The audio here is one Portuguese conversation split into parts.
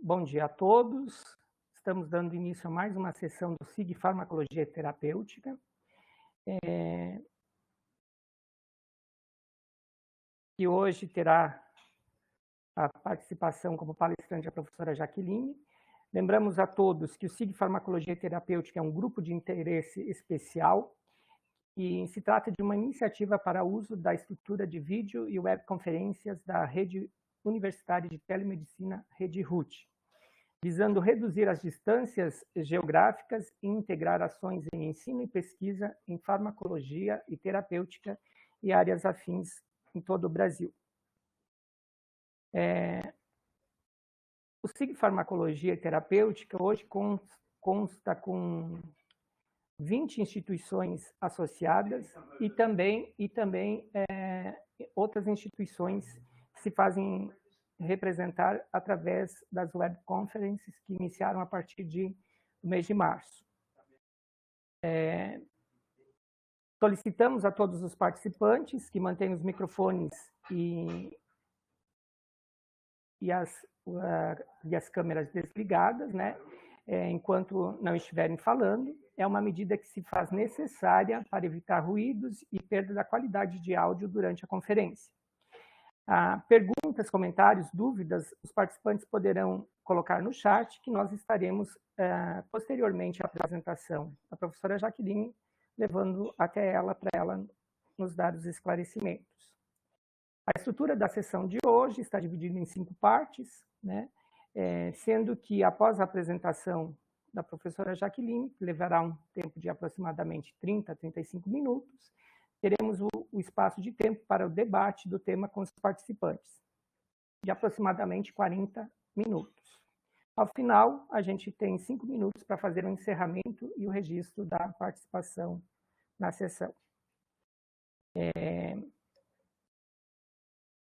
Bom dia a todos. Estamos dando início a mais uma sessão do SIG Farmacologia Terapêutica. Que hoje terá a participação como palestrante da professora Jaqueline. Lembramos a todos que o SIG Farmacologia Terapêutica é um grupo de interesse especial e se trata de uma iniciativa para uso da estrutura de vídeo e webconferências da Rede Universitária de Telemedicina, Rede RUT, visando reduzir as distâncias geográficas e integrar ações em ensino e pesquisa em farmacologia e terapêutica e áreas afins em todo o Brasil. O SIG Farmacologia Terapêutica hoje consta com 20 instituições associadas e também outras instituições que se fazem representar através das web conferences que iniciaram a partir do mês de março. Solicitamos a todos os participantes que mantenham os microfones e as câmeras desligadas, né, enquanto não estiverem falando. É uma medida que se faz necessária para evitar ruídos e perda da qualidade de áudio durante a conferência. Perguntas, comentários, dúvidas, os participantes poderão colocar no chat, que nós estaremos, posteriormente à apresentação da professora Jaqueline, levando até ela, para ela nos dar os esclarecimentos. A estrutura da sessão de hoje está dividida em 5 partes, né? Sendo que, após a apresentação da professora Jaqueline, que levará um tempo de aproximadamente 30 a 35 minutos, teremos o espaço de tempo para o debate do tema com os participantes, de aproximadamente 40 minutos. Ao final, a gente tem 5 minutos para fazer o encerramento e o registro da participação na sessão.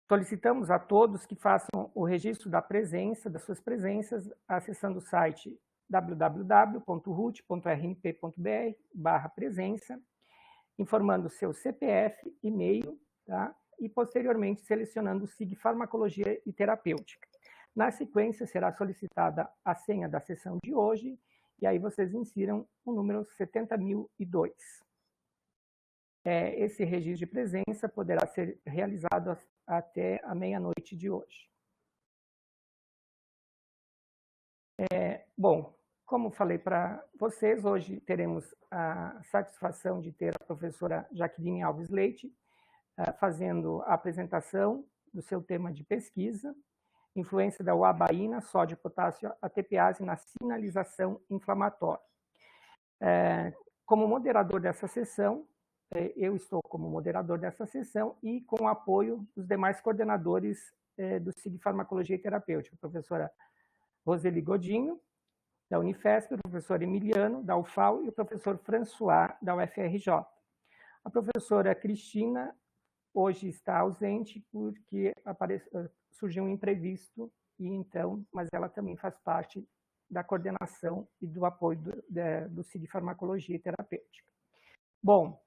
Solicitamos a todos que façam o registro das suas presenças, acessando o site www.rut.rnp.br/presença, informando seu CPF, e-mail, tá? E posteriormente selecionando o SIG Farmacologia e Terapêutica. Na sequência, será solicitada a senha da sessão de hoje, e aí vocês insiram o número 70.002. Esse registro de presença poderá ser realizado até a meia-noite de hoje. Bom, como falei para vocês, hoje teremos a satisfação de ter a professora Jaqueline Alves Leite fazendo a apresentação do seu tema de pesquisa, influência da uabaína, sódio, potássio, ATPase na sinalização inflamatória. Como moderador dessa sessão, eu estou como moderador dessa sessão e com o apoio dos demais coordenadores do SIG Farmacologia e Terapêutica, a professora Roseli Godinho, da Unifesp, o professor Emiliano, da UFAL, e o professor François, da UFRJ. A professora Cristina hoje está ausente porque surgiu um imprevisto, mas ela também faz parte da coordenação e do apoio do SIG Farmacologia e Terapêutica. Bom,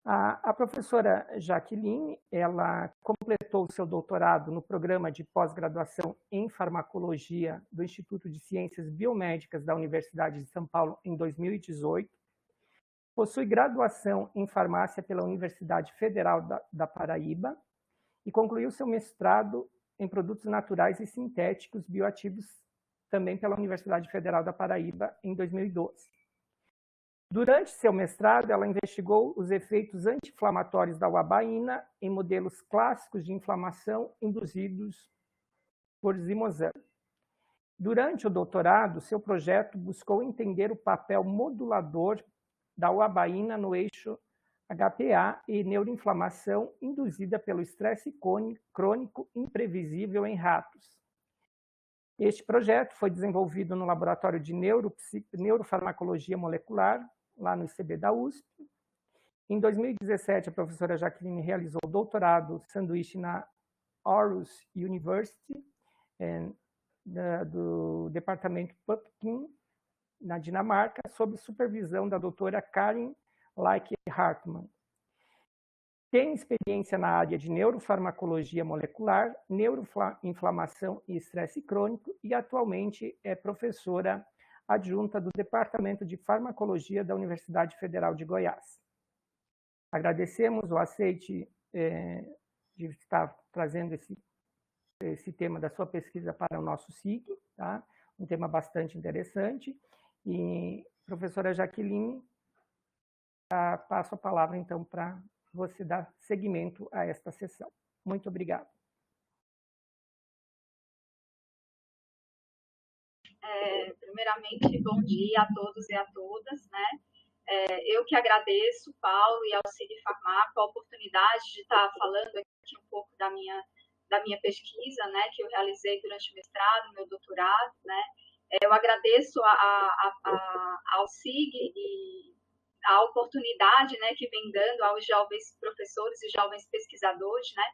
a professora Jaqueline, ela completou o seu doutorado no programa de pós-graduação em farmacologia do Instituto de Ciências Biomédicas da Universidade de São Paulo em 2018. Possui graduação em farmácia pela Universidade Federal da Paraíba e concluiu seu mestrado em produtos naturais e sintéticos bioativos também pela Universidade Federal da Paraíba em 2012. Durante seu mestrado, ela investigou os efeitos anti-inflamatórios da uabaína em modelos clássicos de inflamação induzidos por zimosano. Durante o doutorado, seu projeto buscou entender o papel modulador da uabaína no eixo HPA e neuroinflamação induzida pelo estresse crônico imprevisível em ratos. Este projeto foi desenvolvido no Laboratório de Neurofarmacologia Molecular, lá no ICB da USP. Em 2017, a professora Jaqueline realizou o doutorado sanduíche na Aarhus University, do departamento Pumpkin, na Dinamarca, sob supervisão da doutora Karin Leike Hartmann. Tem experiência na área de neurofarmacologia molecular, neuroinflamação e estresse crônico e atualmente é professora adjunta do Departamento de Farmacologia da Universidade Federal de Goiás. Agradecemos o aceite de estar trazendo esse tema da sua pesquisa para o nosso SIG, tá? Um tema bastante interessante. E, professora Jaqueline, passo a palavra, então, para você dar seguimento a esta sessão. Muito obrigado. Primeiramente, bom dia a todos e a todas, né? Eu que agradeço, Paulo e ao SIG Farmaco, a oportunidade de estar falando aqui um pouco da minha pesquisa, né, que eu realizei durante o mestrado, meu doutorado, né? Eu agradeço ao SIG e a oportunidade, né, que vem dando aos jovens professores e jovens pesquisadores, né?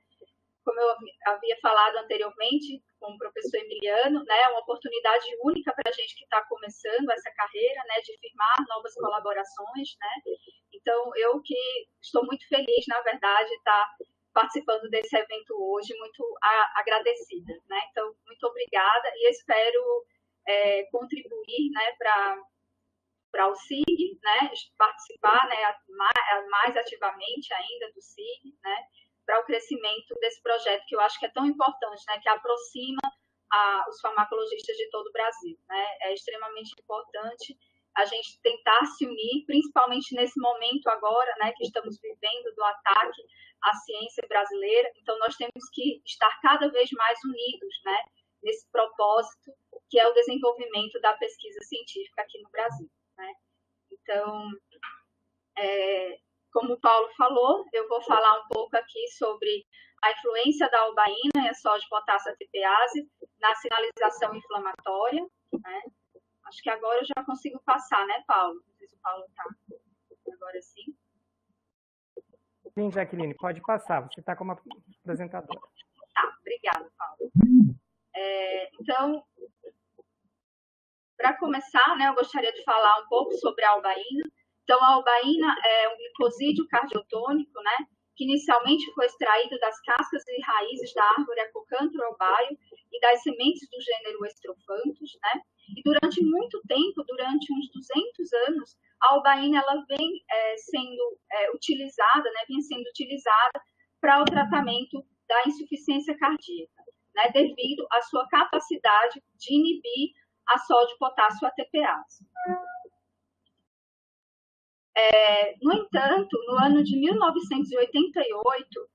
Como eu havia falado anteriormente com o professor Emiliano, né, é uma oportunidade única para a gente que está começando essa carreira, né, de firmar novas colaborações, né. Então, eu que estou muito feliz, na verdade, de estar participando desse evento hoje, muito agradecida, né. Então, muito obrigada e espero contribuir, né, para o SIG, né, participar, né, mais ativamente ainda do SIG, né, para o crescimento desse projeto que eu acho que é tão importante, né, que aproxima os farmacologistas de todo o Brasil, né? É extremamente importante a gente tentar se unir, principalmente nesse momento agora, né, que estamos vivendo do ataque à ciência brasileira. Então, nós temos que estar cada vez mais unidos, né, nesse propósito que é o desenvolvimento da pesquisa científica aqui no Brasil, né? Então, como o Paulo falou, eu vou falar um pouco aqui sobre a influência da albaína e a sódio-potássio ATPase na sinalização inflamatória, né? Acho que agora eu já consigo passar, né, Paulo? Não sei se o Paulo está agora sim. Sim, Jaqueline, pode passar. Você está como apresentadora. Tá, obrigada, Paulo. Então, para começar, né, eu gostaria de falar um pouco sobre a albaína. Então, a albaína é um glicosídeo cardiotônico, né, que inicialmente foi extraído das cascas e raízes da árvore Acocantho albaio e das sementes do gênero Estrophanthus, né, e durante muito tempo, durante uns 200 anos, a albaína ela vem sendo utilizada, né, vinha sendo utilizada para o tratamento da insuficiência cardíaca, né, devido à sua capacidade de inibir a sódio-potássio ATPase. No entanto, no ano de 1988,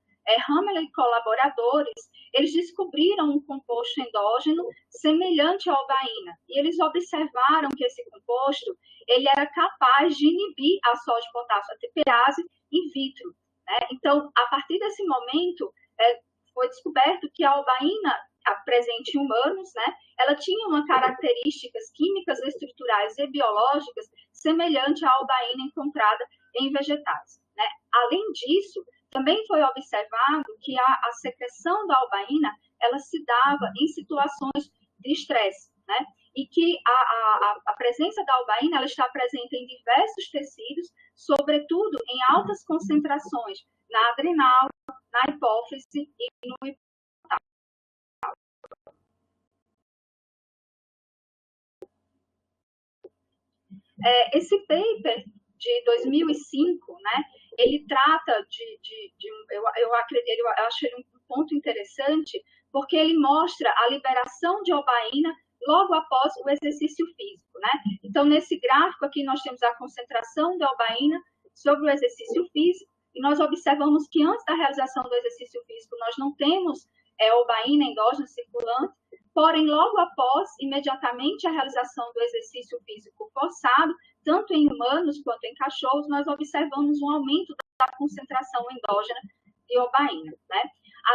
Hamel e colaboradores, eles descobriram um composto endógeno semelhante à albaína, e eles observaram que esse composto ele era capaz de inibir a sódio-potássio ATPase in vitro, né? Então, a partir desse momento, foi descoberto que a albaína presente em humanos, né, ela tinha uma características químicas, estruturais e biológicas semelhante à albaína encontrada em vegetais, né? Além disso, também foi observado que a secreção da albaína ela se dava em situações de estresse, né? E que a presença da albaína ela está presente em diversos tecidos, sobretudo em altas concentrações na adrenal, na hipófise e no hipotálamo. Esse paper de 2005, né, ele trata eu acho ele um ponto interessante, porque ele mostra a liberação de albaína logo após o exercício físico, né? Então, nesse gráfico aqui, nós temos a concentração de albaína sobre o exercício físico, e nós observamos que antes da realização do exercício físico, nós não temos albaína endógena circulante, porém, logo após, imediatamente a realização do exercício físico forçado, tanto em humanos quanto em cachorros, nós observamos um aumento da concentração endógena de albaína, né?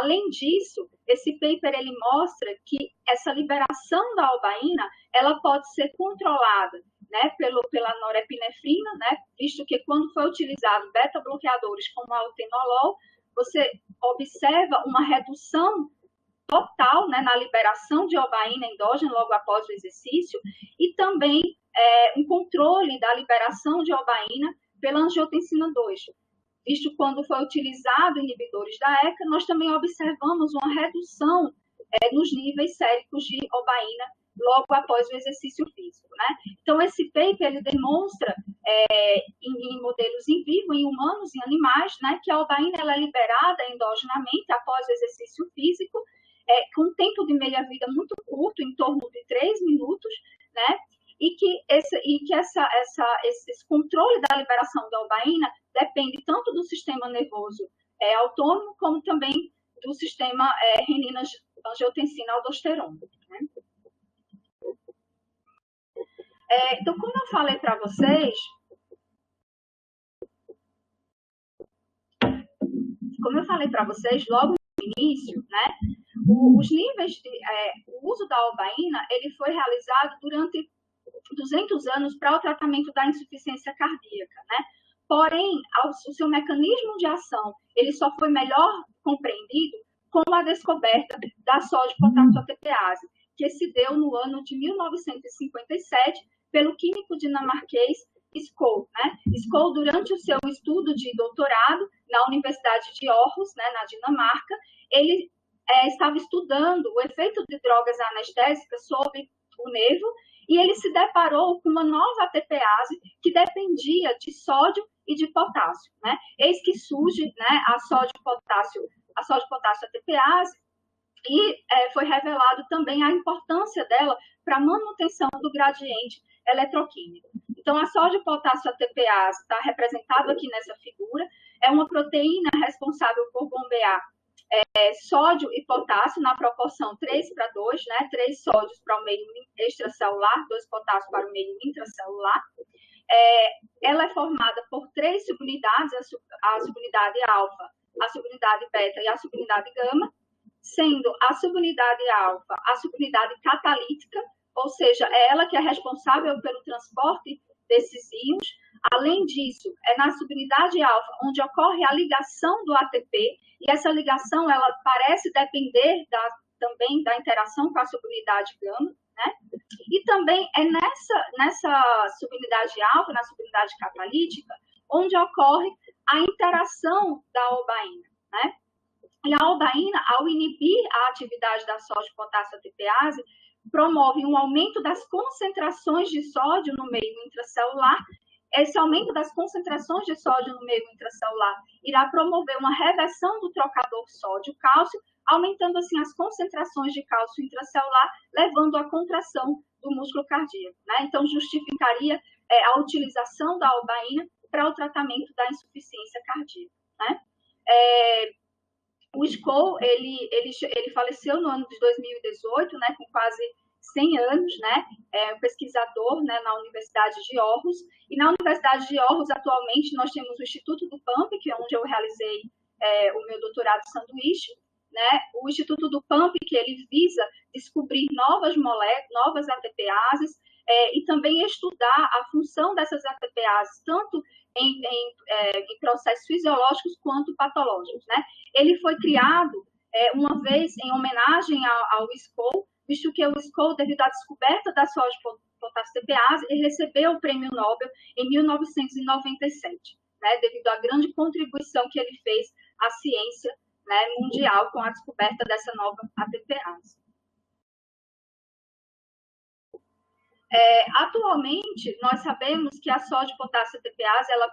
Além disso, esse paper ele mostra que essa liberação da albaína ela pode ser controlada, né, pela norepinefrina, né, visto que quando foi utilizado beta-bloqueadores como a altenolol, você observa uma redução total, né, na liberação de albaína endógena logo após o exercício e também um controle da liberação de albaína pela angiotensina 2, visto quando foi utilizado inibidores da ECA, nós também observamos uma redução nos níveis séricos de obaína logo após o exercício físico, né? Então, esse paper, ele demonstra em modelos in vivo, em humanos e animais, né, que a obaína ela é liberada endogenamente após o exercício físico, com um tempo de meia-vida muito curto, em torno de 3 minutos, né? E que esse controle da liberação da obaína depende tanto do sistema nervoso autônomo, como também do sistema renina-angiotensina-aldosterona. Né? Então, como eu falei para vocês, logo no início, né, os níveis de o uso da obaína, ele foi realizado durante 200 anos para o tratamento da insuficiência cardíaca, né? Porém, o seu mecanismo de ação, ele só foi melhor compreendido com a descoberta da sódio-potássio-ATPase, que se deu no ano de 1957 pelo químico dinamarquês Skov, né? Skov, durante o seu estudo de doutorado na Universidade de Aarhus, né, na Dinamarca, ele estava estudando o efeito de drogas anestésicas sobre o nervo e ele se deparou com uma nova ATPase que dependia de sódio e de potássio, né? Eis que surge, né, a sódio-potássio ATPase e foi revelado também a importância dela para a manutenção do gradiente eletroquímico. Então, a sódio-potássio ATPase está representado aqui nessa figura, é uma proteína responsável por bombear sódio e potássio na proporção 3:2, né? 3 sódios para o meio extracelular, 2 potássios para o meio intracelular. Ela é formada por 3 subunidades, a subunidade alfa, a subunidade beta e a subunidade gama, sendo a subunidade alfa a subunidade catalítica, ou seja, é ela que é responsável pelo transporte desses íons. Além disso, é na subunidade alfa onde ocorre a ligação do ATP, e essa ligação ela parece depender também da interação com a subunidade gama, né? E também é nessa subunidade alfa, na subunidade catalítica, onde ocorre a interação da obaína, né? E a obaína, ao inibir a atividade da sódio-potássio ATPase, promove um aumento das concentrações de sódio no meio intracelular. Esse aumento das concentrações de sódio no meio intracelular irá promover uma reversão do trocador sódio-cálcio, aumentando assim as concentrações de cálcio intracelular, levando à contração do músculo cardíaco, né? Então, justificaria a utilização da obaína para o tratamento da insuficiência cardíaca, né? O Skov, ele faleceu no ano de 2018, né, com quase 100 anos, né, um pesquisador, né, na Universidade de Aarhus. E na Universidade de Aarhus, atualmente, nós temos o Instituto do PAMP, que é onde eu realizei o meu doutorado sanduíche, né? O Instituto do PAMP, que ele visa descobrir novas moléculas, novas ATPases, e também estudar a função dessas ATPases, tanto em processos fisiológicos quanto patológicos, né? Ele foi criado uma vez em homenagem ao Skov, visto que o Skov, devido à descoberta da sódio-potássio ATPase, ele recebeu o Prêmio Nobel em 1997, né? Devido à grande contribuição que ele fez à ciência, né, mundial com a descoberta dessa nova ATPase. Atualmente, nós sabemos que a sódio-potássio ATPase, ela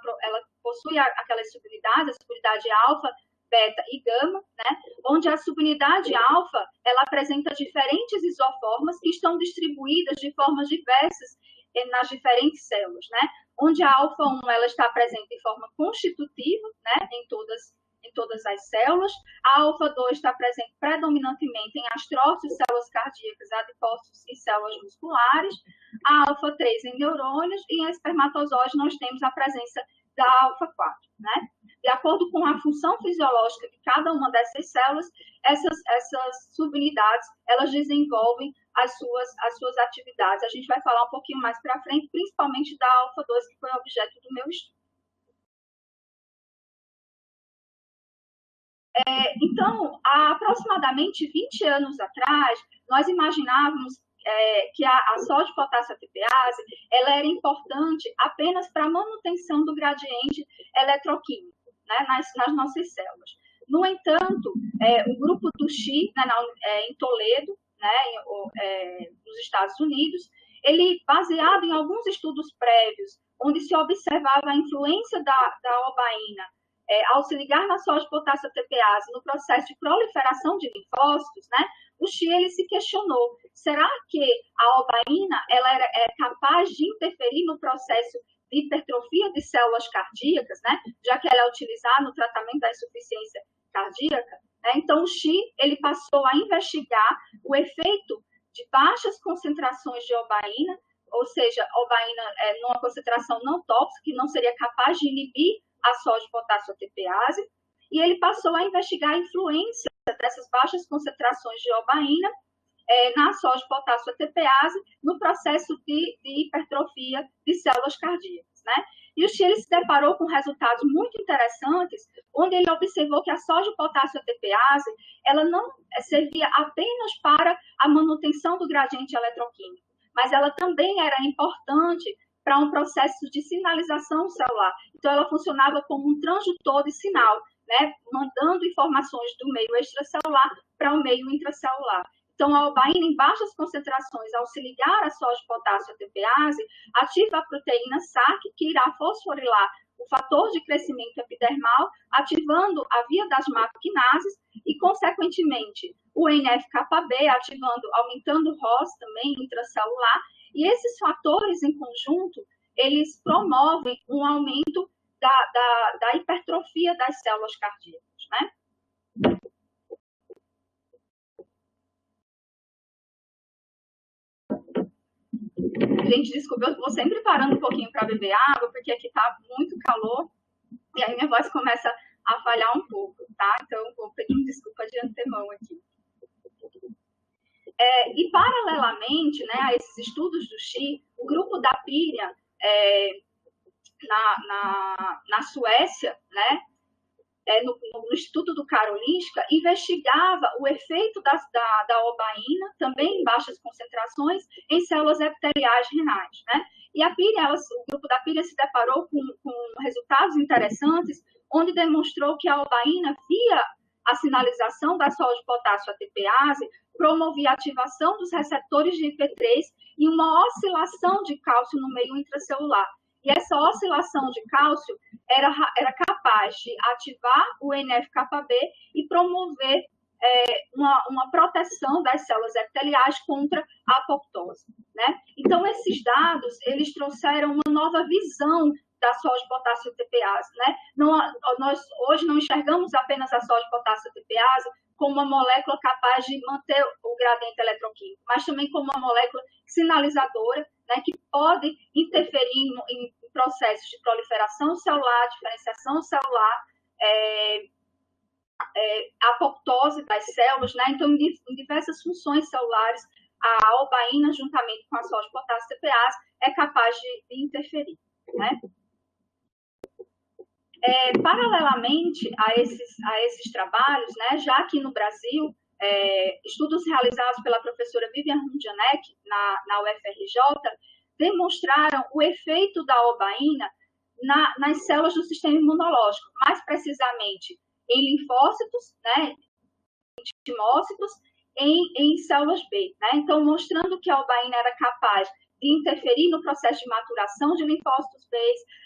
possui aquelas subunidades, a subunidade alfa, beta e gama, né? Onde a subunidade alfa, ela apresenta diferentes isoformas que estão distribuídas de formas diversas nas diferentes células, né? Onde a alfa-1 ela está presente de forma constitutiva, né? Em todas as células. A alfa-2 está presente predominantemente em astrócitos, células cardíacas, adipócitos e células musculares. A alfa-3 em neurônios e em espermatozoide nós temos a presença da alfa-4, né? De acordo com a função fisiológica de cada uma dessas células, essas subunidades, elas desenvolvem as suas atividades. A gente vai falar um pouquinho mais para frente, principalmente da alfa-2, que foi objeto do meu estudo. Então, há aproximadamente 20 anos atrás, nós imaginávamos que a sódio-potássio ATPase ela era importante apenas para a manutenção do gradiente eletroquímico, né, nas nossas células. No entanto, o grupo do Xi, né, em Toledo, né, nos Estados Unidos, ele, baseado em alguns estudos prévios, onde se observava a influência da obaína ao se ligar na soja de potássio ATPase no processo de proliferação de linfócitos, né, o Xi ele se questionou, será que a obaína ela é capaz de interferir no processo de hipertrofia de células cardíacas, né, já que ela é utilizada no tratamento da insuficiência cardíaca? Né? Então, o Xi ele passou a investigar o efeito de baixas concentrações de obaína, ou seja, obaína numa concentração não tóxica, que não seria capaz de inibir a soja de potássio ATPase, e ele passou a investigar a influência dessas baixas concentrações de obaína na soja de potássio ATPase no processo de hipertrofia de células cardíacas, né? E o Xi ele se deparou com resultados muito interessantes, onde ele observou que a soja de potássio ATPase ela não servia apenas para a manutenção do gradiente eletroquímico, mas ela também era importante para um processo de sinalização celular. Então, ela funcionava como um transdutor de sinal, né, mandando informações do meio extracelular para o meio intracelular. Então, a obaína em baixas concentrações, ao se ligar à soja de potássio ATPase, ativa a proteína SAC, que irá fosforilar o fator de crescimento epidermal, ativando a via das macroquinases e, consequentemente, o NF-κB, aumentando o ROS também intracelular. E esses fatores, em conjunto, eles promovem um aumento da hipertrofia das células cardíacas, né? Gente, desculpa, eu vou sempre parando um pouquinho para beber água, porque aqui está muito calor, e aí minha voz começa a falhar um pouco, tá? Então, vou pedir desculpa de antemão aqui. E, paralelamente, né, a esses estudos do Xi, o grupo da Pirian, na Suécia, né, no Instituto do Karolinska, investigava o efeito da obaína, também em baixas concentrações, em células epiteliais renais, né? E a Pirian, o grupo da Pirian se deparou com resultados interessantes, onde demonstrou que a obaína, via a sinalização da soja de potássio ATPase, promovia a ativação dos receptores de IP3 e uma oscilação de cálcio no meio intracelular. E essa oscilação de cálcio era capaz de ativar o NF-κB e promover uma proteção das células epiteliais contra a apoptose, né? Então, esses dados, eles trouxeram uma nova visão da soja de potássio ATPase, né? Nós hoje não enxergamos apenas a soja de potássio ATPase como uma molécula capaz de manter o gradiente eletroquímico, mas também como uma molécula sinalizadora, né, que pode interferir em processos de proliferação celular, diferenciação celular, apoptose das células, né? Então, em diversas funções celulares, a obaína, juntamente com a soja de potássio ATPase, é capaz de interferir, né? Paralelamente a esses trabalhos, né, já aqui no Brasil, estudos realizados pela professora Vivian Rundianek, na UFRJ, demonstraram o efeito da obaína nas células do sistema imunológico, mais precisamente em linfócitos, né, em timócitos, em células B, né? Então, mostrando que a obaína era capaz de interferir no processo de maturação de linfócitos B,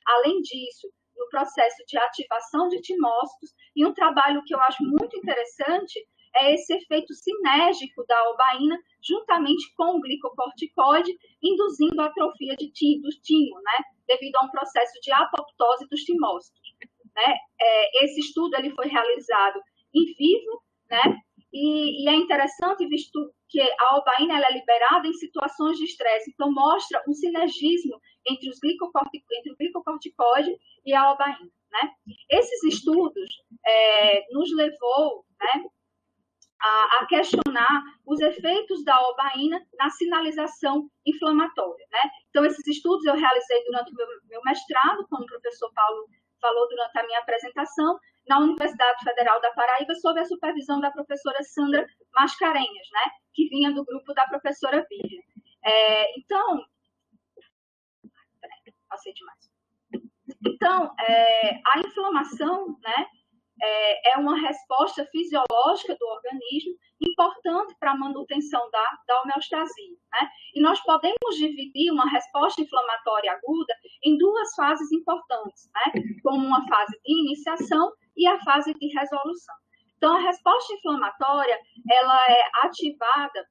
além disso, no processo de ativação de timócitos, e um trabalho que eu acho muito interessante é esse efeito sinérgico da obaína juntamente com o glicocorticoide, induzindo a atrofia do timo, né, devido a um processo de apoptose dos timócitos, né? Esse estudo ele foi realizado em vivo, né, e é interessante visto que a obaína ela é liberada em situações de estresse, então mostra um sinergismo entre o glicocorticoide e a obaína, né? Esses estudos nos levou, né, a questionar os efeitos da obaína na sinalização inflamatória, né? Então, esses estudos eu realizei durante o meu mestrado, como o professor Paulo falou durante a minha apresentação, na Universidade Federal da Paraíba, sob a supervisão da professora Sandra Mascarenhas, né? Que vinha do grupo da professora Vivian. Então, passei demais. Então, a inflamação, né, é uma resposta fisiológica do organismo importante para a manutenção da homeostasia, né? E nós podemos dividir uma resposta inflamatória aguda em duas fases importantes, né? Como uma fase de iniciação e a fase de resolução. Então, a resposta inflamatória, ela é ativada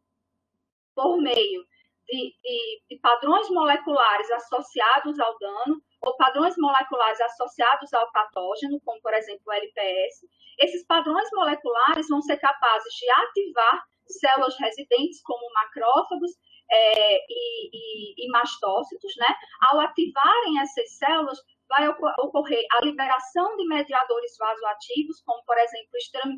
por meio de padrões moleculares associados ao dano ou padrões moleculares associados ao patógeno, como, por exemplo, o LPS. Esses padrões moleculares vão ser capazes de ativar células residentes, como macrófagos e mastócitos, né? Ao ativarem essas células, vai ocorrer a liberação de mediadores vasoativos, como, por exemplo,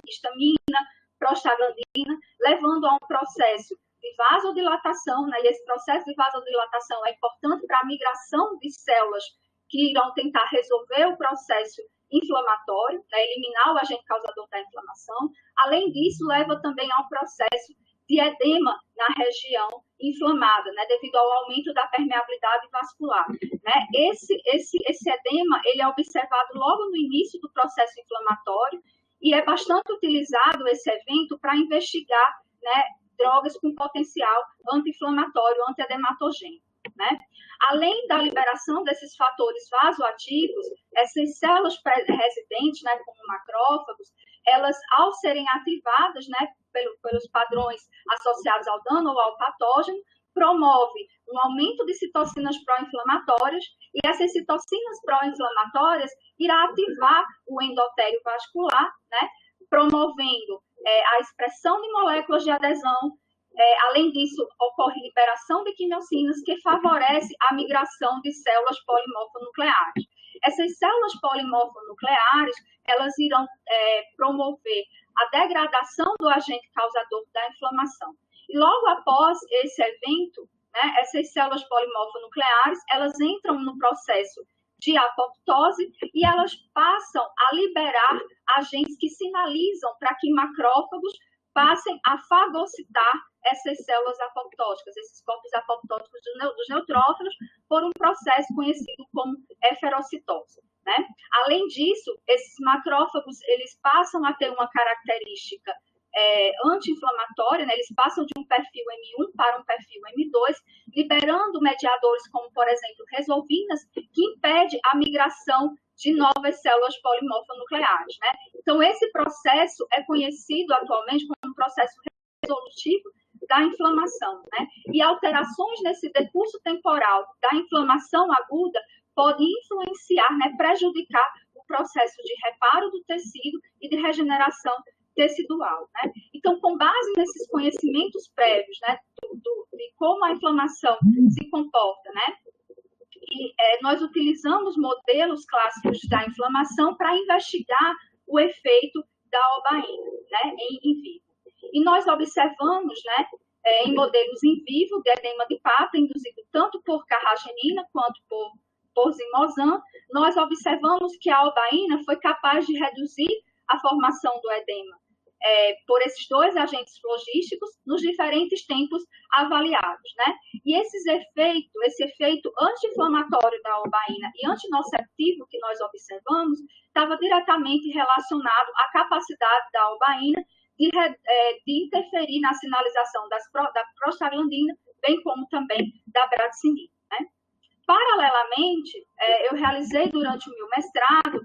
histamina, prostaglandina, levando a um processo de vasodilatação, né? E esse processo de vasodilatação é importante para a migração de células que irão tentar resolver o processo inflamatório, né? Eliminar o agente causador da inflamação. Além disso, leva também a um processo de edema na região inflamada, né? Devido ao aumento da permeabilidade vascular, né? Esse edema, ele é observado logo no início do processo inflamatório e é bastante utilizado esse evento para investigar, né, drogas com potencial anti-inflamatório, anti-edematogênico, né? Além da liberação desses fatores vasoativos, essas células residentes, né, como macrófagos, elas, ao serem ativadas, né, pelos padrões associados ao dano ou ao patógeno, promove um aumento de citocinas pró-inflamatórias e essas citocinas pró-inflamatórias irá ativar o endotélio vascular, né, promovendo a expressão de moléculas de adesão. Além disso, ocorre liberação de quimiocinas que favorece a migração de células polimorfonucleares. Essas células polimorfonucleares, elas irão promover a degradação do agente causador da inflamação. E logo após esse evento, né, essas células polimorfonucleares, elas entram no processo de apoptose e elas passam a liberar agentes que sinalizam para que macrófagos passem a fagocitar essas células apoptóticas, esses corpos apoptóticos dos neutrófilos, por um processo conhecido como eferocitose, né? Além disso, esses macrófagos, eles passam a ter uma característica anti-inflamatória, né? Eles passam de um perfil M1 para um perfil M2, liberando mediadores como, por exemplo, resolvinas, que impede a migração de novas células polimorfonucleares, né? Então, esse processo é conhecido atualmente como um processo resolutivo da inflamação, né? E alterações nesse decurso temporal da inflamação aguda podem influenciar, né, prejudicar o processo de reparo do tecido e de regeneração tecidual, né? Então, com base nesses conhecimentos prévios, né, de como a inflamação se comporta, né? E nós utilizamos modelos clássicos da inflamação para investigar o efeito da albaína, né, em vivo. E nós observamos, né, em modelos em vivo de edema de pata induzido tanto por carragenina quanto por zimozan, nós observamos que a albaína foi capaz de reduzir a formação do edema por esses dois agentes logísticos nos diferentes tempos avaliados, né? E esse efeito anti-inflamatório da albaína e antinociceptivo que nós observamos estava diretamente relacionado à capacidade da albaína de interferir na sinalização da prostaglandina, bem como também da bradicinin, né? Paralelamente, eu realizei durante o meu mestrado,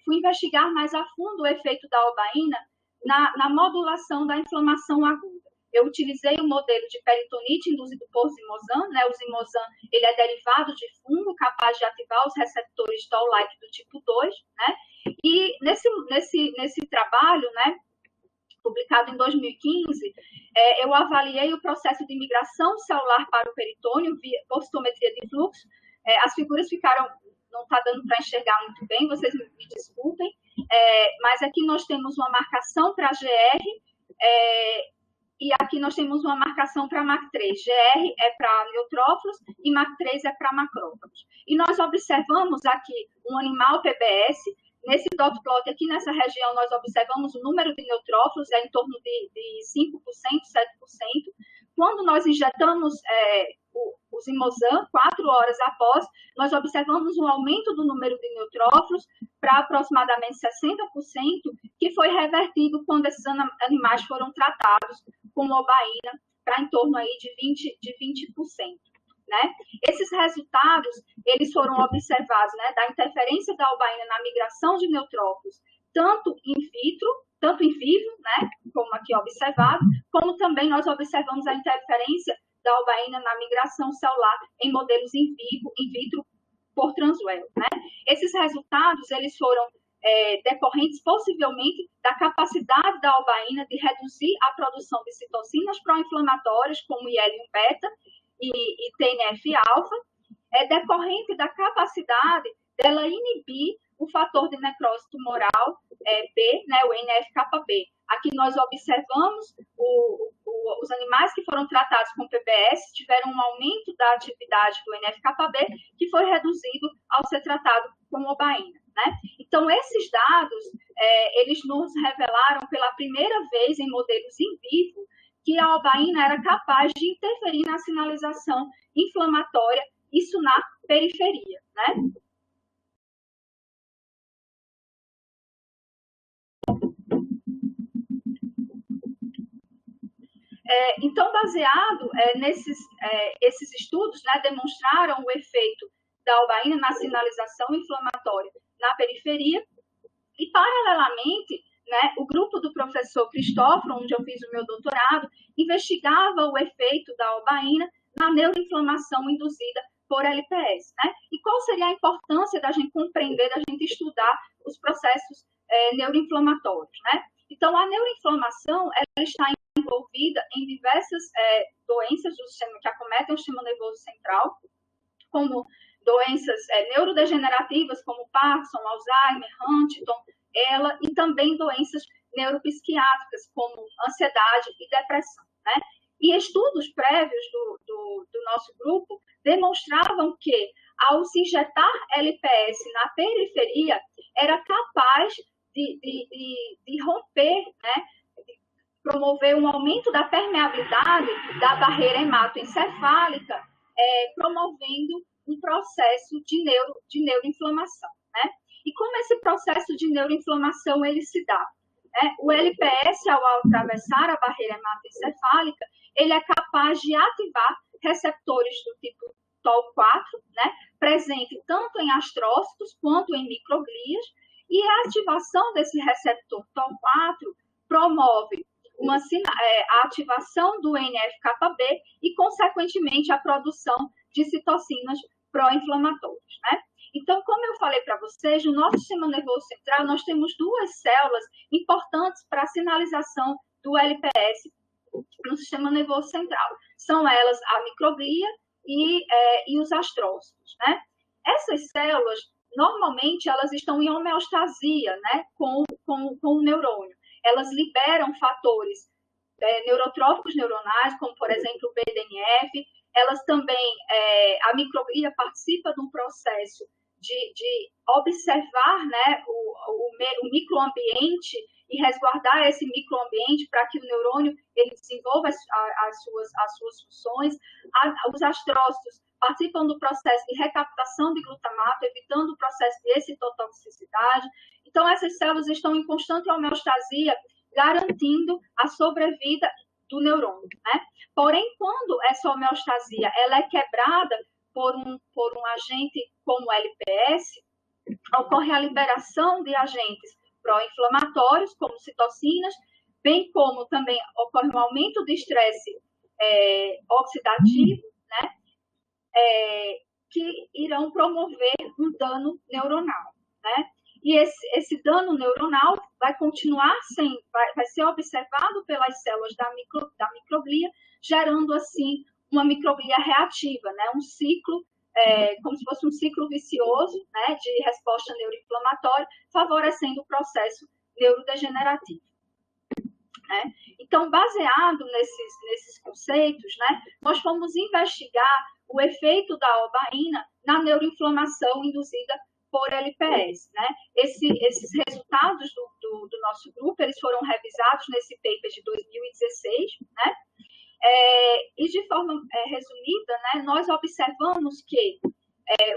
fui investigar mais a fundo o efeito da albaína na modulação da inflamação aguda. Eu utilizei o modelo de peritonite induzido por zimozan, né? O zimozan, ele é derivado de fungo, capaz de ativar os receptores toll-like do tipo 2, né? E nesse trabalho, né, publicado em 2015, eu avaliei o processo de migração celular para o peritônio por citometria de fluxo. As figuras ficaram, não está dando para enxergar muito bem, vocês me desculpem, mas aqui nós temos uma marcação para GR, e aqui nós temos uma marcação para MAC3. GR é para neutrófilos e MAC3 é para macrófagos. E nós observamos aqui um animal PBS. Nesse dot plot aqui, nessa região, nós observamos o número de neutrófilos, em torno de 5%, 7%. Quando nós injetamos o Zimozan, 4 horas após, nós observamos um aumento do número de neutrófilos para aproximadamente 60%, que foi revertido quando esses animais foram tratados com obaína para em torno aí de 20%. Né? Esses resultados eles foram observados, né, da interferência da obaína na migração de neutrófilos, tanto in vivo, né, como aqui observado, como também nós observamos a interferência da obaína na migração celular em modelos in vitro por Transwell. Né? Esses resultados eles foram decorrentes possivelmente da capacidade da obaína de reduzir a produção de citocinas pró-inflamatórias, como IL-1-beta e TNF-alfa, decorrente da capacidade dela inibir o fator de necrose tumoral B, né, o NF-κB. Aqui nós observamos os animais que foram tratados com PBS tiveram um aumento da atividade do NF-κB, que foi reduzido ao ser tratado com obaína. Né? Então, esses dados, eles nos revelaram pela primeira vez em modelos in vivo que a obaína era capaz de interferir na sinalização inflamatória, isso na periferia. Né? Então, baseado esses estudos, né, demonstraram o efeito da obaína na sinalização inflamatória na periferia e, paralelamente, né, o grupo do professor Cristóforo, onde eu fiz o meu doutorado, investigava o efeito da obaína na neuroinflamação induzida por LPS. Né? E qual seria a importância da gente compreender, da gente estudar os processos neuroinflamatórios? Né? Então, a neuroinflamação ela está envolvida em diversas doenças do sistema, que acometem o sistema nervoso central, como doenças neurodegenerativas, como Parkinson, Alzheimer, Huntington, e também doenças neuropsiquiátricas, como ansiedade e depressão. Né? E estudos prévios do nosso grupo demonstravam que, ao se injetar LPS na periferia, era capaz de romper, né, de promover um aumento da permeabilidade da barreira hematoencefálica, promovendo um processo de neuroinflamação. Né? E como esse processo de neuroinflamação ele se dá? O LPS, ao atravessar a barreira hematoencefálica, ele é capaz de ativar receptores do tipo TOL4, né, presente tanto em astrócitos quanto em microglias, e a ativação desse receptor TOL4 promove a ativação do NF-κB e, consequentemente, a produção de citocinas pró-inflamatórias. Né? Então, como eu falei para vocês, no nosso sistema nervoso central, nós temos duas células importantes para a sinalização do LPS no sistema nervoso central. São elas a microglia e os astrócitos. Né? Essas células, normalmente, elas estão em homeostasia, né, com o neurônio. Elas liberam fatores neurotróficos neuronais, como, por exemplo, o BDNF. Elas também, a microglia participa de um processo de observar, né, o microambiente e resguardar esse microambiente para que o neurônio ele desenvolva as suas funções. Os astrócitos participam do processo de recaptação de glutamato, evitando o processo de excitotoxicidade. Então, essas células estão em constante homeostasia, garantindo a sobrevida do neurônio. Né? Porém, quando essa homeostasia ela é quebrada por um agente como o LPS, ocorre a liberação de agentes pró-inflamatórios, como citocinas, bem como também ocorre um aumento de estresse oxidativo, né? Que irão promover um dano neuronal. Né? E esse dano neuronal vai continuar vai ser observado pelas células da microglia, gerando, assim, uma microglia reativa, né? Um ciclo, como se fosse um ciclo vicioso, né, de resposta neuroinflamatória, favorecendo o processo neurodegenerativo. Né? Então, baseado nesses conceitos, né, nós fomos investigar o efeito da obaína na neuroinflamação induzida por LPS. Né? Esses resultados do nosso grupo eles foram revisados nesse paper de 2016, né? E de forma resumida, né, nós observamos que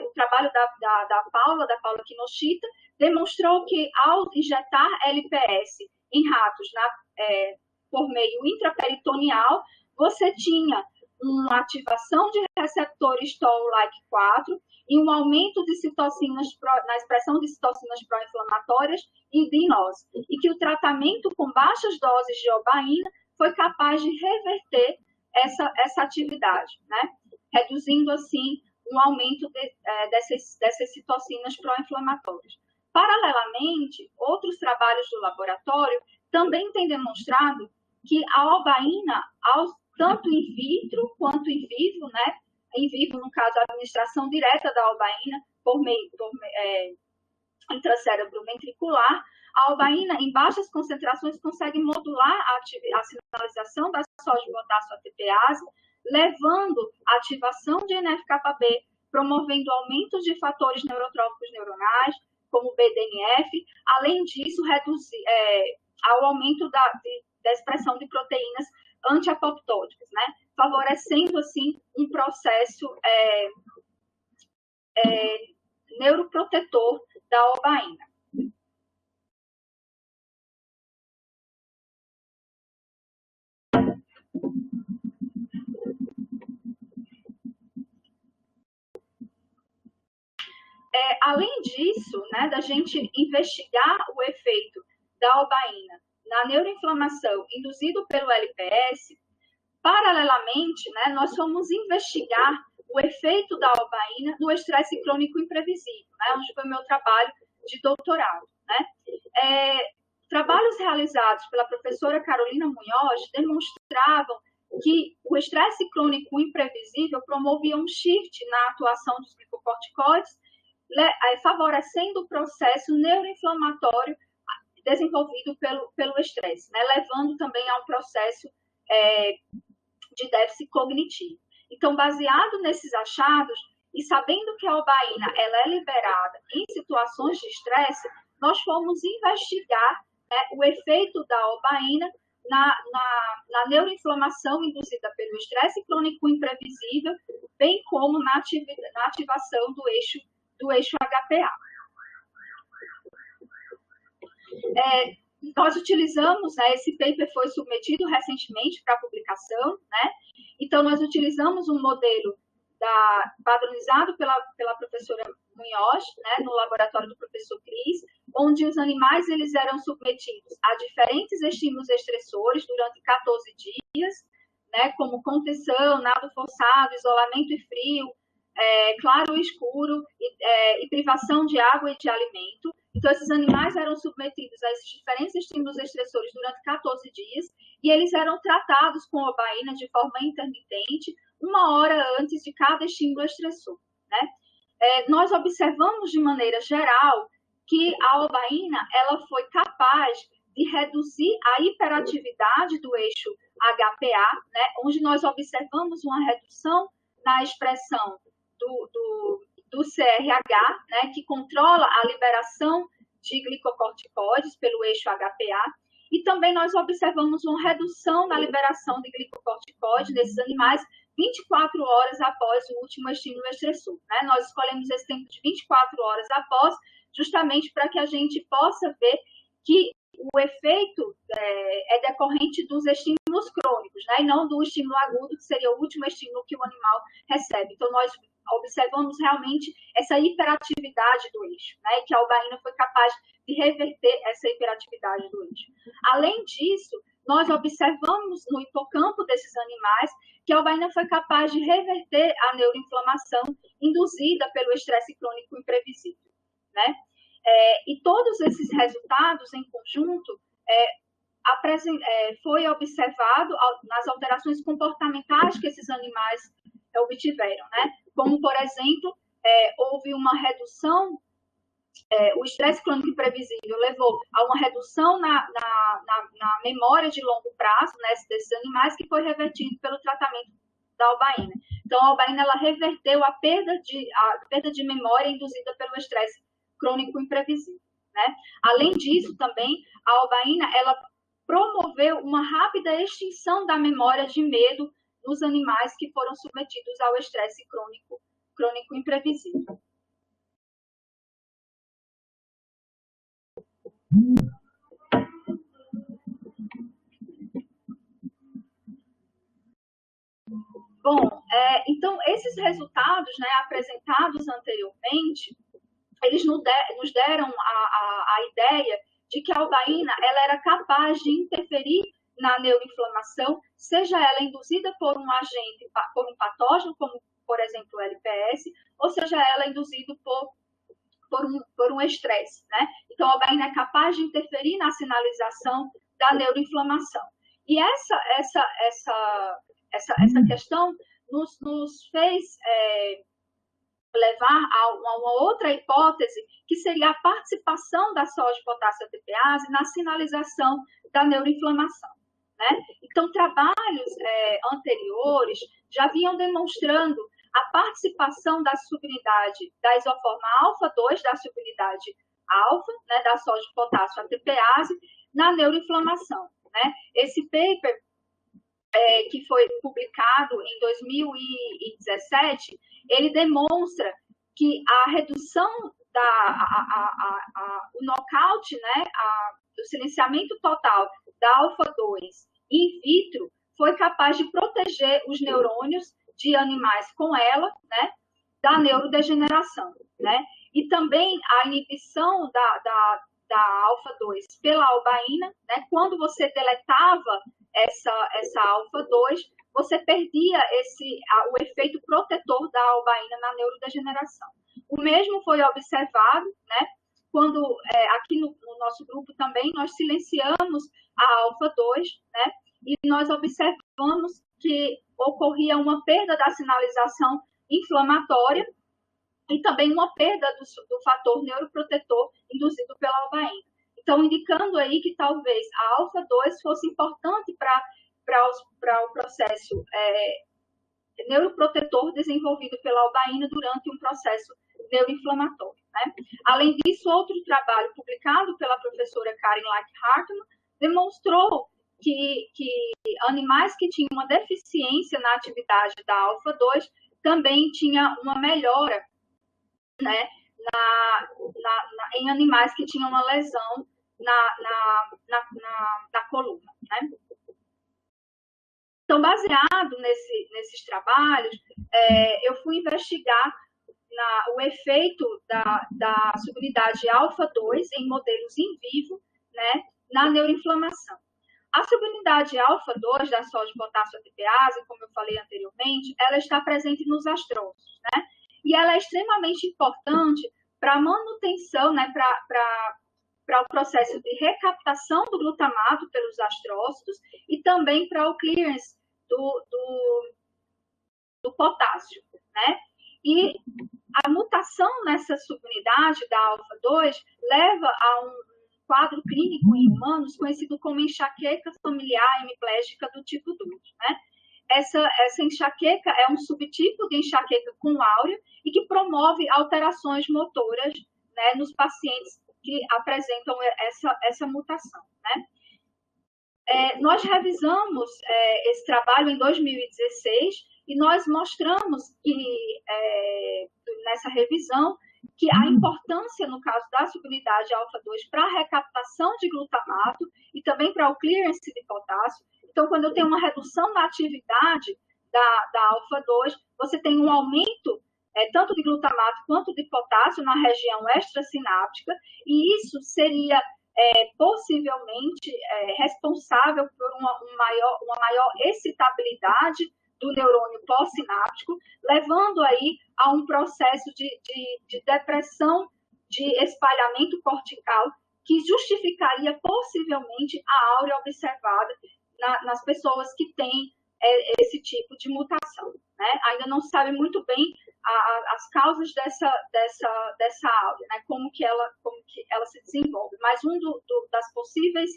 o trabalho da Paula Kinoshita, demonstrou que ao injetar LPS em ratos por meio intraperitoneal, você tinha uma ativação de receptores Toll-like 4 e um aumento de citocinas na expressão de citocinas pró-inflamatórias e de inose. E que o tratamento com baixas doses de obaína foi capaz de reverter essa atividade, né? Reduzindo, assim, um aumento dessas citocinas pró-inflamatórias. Paralelamente, outros trabalhos do laboratório também têm demonstrado que a obaína, tanto in vitro quanto in vivo, né? Em vivo, no caso, a administração direta da obaína por meio intracérebro ventricular, a obaína, em baixas concentrações, consegue modular a sinalização da sódio-potássio ATPase, levando à ativação de NF-κB, promovendo aumento de fatores neurotróficos neuronais, como o BDNF, além disso, ao aumento da expressão de proteínas anti-apoptóticas, né? Favorecendo, assim, um processo neuroprotetor da obaína. Além disso, né, da gente investigar o efeito da obaína na neuroinflamação induzido pelo LPS, paralelamente, né, nós fomos investigar o efeito da obaína no estresse crônico imprevisível, né, onde foi o meu trabalho de doutorado, né? Trabalhos realizados pela professora Carolina Munhoz demonstravam que o estresse crônico imprevisível promovia um shift na atuação dos glicocorticoides, favorecendo o processo neuroinflamatório desenvolvido pelo estresse, né, levando também a um processo de déficit cognitivo. Então, baseado nesses achados e sabendo que a obaína ela é liberada em situações de estresse, nós fomos investigar, né, o efeito da obaína na neuroinflamação induzida pelo estresse crônico imprevisível, bem como na ativação do eixo HPA. Nós utilizamos, né, esse paper foi submetido recentemente para publicação, né? Então, nós utilizamos um modelo padronizado pela professora Munhoz, né, no laboratório do professor Cris, onde os animais eles eram submetidos a diferentes estímulos estressores durante 14 dias, né, como contenção, nado forçado, isolamento e frio, claro e escuro, e privação de água e de alimento. Então, esses animais eram submetidos a esses diferentes estímulos estressores durante 14 dias e eles eram tratados com obaína de forma intermitente, 1 hora antes de cada estímulo estressor, né? Nós observamos de maneira geral que a obaína ela foi capaz de reduzir a hiperatividade do eixo HPA, né? Onde nós observamos uma redução na expressão do CRH, né, que controla a liberação de glicocorticoides pelo eixo HPA, e também nós observamos uma redução na liberação de glicocorticoides desses animais 24 horas após o último estímulo estressor, né? Nós escolhemos esse tempo de 24 horas após, justamente para que a gente possa ver que o efeito é decorrente dos estímulos crônicos, né? E não do estímulo agudo, que seria o último estímulo que o animal recebe. Então, nós observamos realmente essa hiperatividade do eixo, né? E que a obaína foi capaz de reverter essa hiperatividade do eixo. Além disso, nós observamos no hipocampo desses animais que a obaína foi capaz de reverter a neuroinflamação induzida pelo estresse crônico imprevisível, né? E todos esses resultados em conjunto foi observado nas alterações comportamentais que esses animais obtiveram, né? Como, por exemplo, houve uma redução, o estresse crônico imprevisível levou a uma redução na memória de longo prazo, né, desses animais, que foi revertido pelo tratamento da obaína. Então, a obaína ela reverteu a perda de memória induzida pelo estresse crônico imprevisível, né? Além disso, também, a obaína ela promoveu uma rápida extinção da memória de medo nos animais que foram submetidos ao estresse crônico imprevisível. Bom, então, esses resultados, né, apresentados anteriormente, eles nos deram a ideia de que a albaína ela era capaz de interferir na neuroinflamação, seja ela induzida por um agente, por um patógeno, como, por exemplo, o LPS, ou seja ela induzida por um estresse, né? Então, a albaína é capaz de interferir na sinalização da neuroinflamação. E essa questão nos fez levar a uma outra hipótese, que seria a participação da sódio-potássio ATPase na sinalização da neuroinflamação, né? Então, trabalhos anteriores já vinham demonstrando a participação da subunidade da isoforma alfa-2, da subunidade alfa, né, da sódio-potássio ATPase, na neuroinflamação, né? Esse paper que foi publicado em 2017, ele demonstra que a redução o nocaute, né, o silenciamento total da alfa-2 in vitro foi capaz de proteger os neurônios de animais com ela, né, da neurodegeneração, né? E também a inibição da alfa-2 pela albaína, né? Quando você deletava essa alfa-2, você perdia o efeito protetor da albaína na neurodegeneração. O mesmo foi observado, né, quando aqui no nosso grupo também nós silenciamos a alfa-2, né, e nós observamos que ocorria uma perda da sinalização inflamatória e também uma perda do fator neuroprotetor induzido pela albaína. Então, indicando aí que talvez a alfa-2 fosse importante para o processo neuroprotetor desenvolvido pela albaína durante um processo neuroinflamatório, né? Além disso, outro trabalho publicado pela professora Karen Lack-Hartmann demonstrou que animais que tinham uma deficiência na atividade da alfa-2 também tinha uma melhora, né, em animais que tinham uma lesão na coluna, né? Então, baseado nesses trabalhos, eu fui investigar o efeito da subunidade alfa-2 em modelos in vivo, né, na neuroinflamação. A subunidade alfa-2 da sódio-potássio ATPase, como eu falei anteriormente, ela está presente nos astrócitos, né? E ela é extremamente importante para a manutenção, né, para o processo de recaptação do glutamato pelos astrócitos e também para o clearance do potássio, né? E a mutação nessa subunidade da alfa-2 leva a um quadro clínico em humanos conhecido como enxaqueca familiar hemiplégica do tipo 2, né? Essa enxaqueca é um subtipo de enxaqueca com áurea e que promove alterações motoras, né, nos pacientes que apresentam essa mutação, né? Nós revisamos esse trabalho em 2016 e nós mostramos que, nessa revisão, que a importância, no caso da subunidade alfa-2, para a recaptação de glutamato e também para o clearance de potássio. Então, quando eu tenho uma redução da atividade da alfa-2, você tem um aumento tanto de glutamato quanto de potássio na região extrasináptica, e isso seria possivelmente responsável por uma maior excitabilidade do neurônio pós-sináptico, levando aí a um processo de depressão de espalhamento cortical que justificaria possivelmente a áurea observada nas pessoas que têm esse tipo de mutação, né? Ainda não se sabe muito bem as causas dessa áurea, né? Como que ela se desenvolve. Mas das possíveis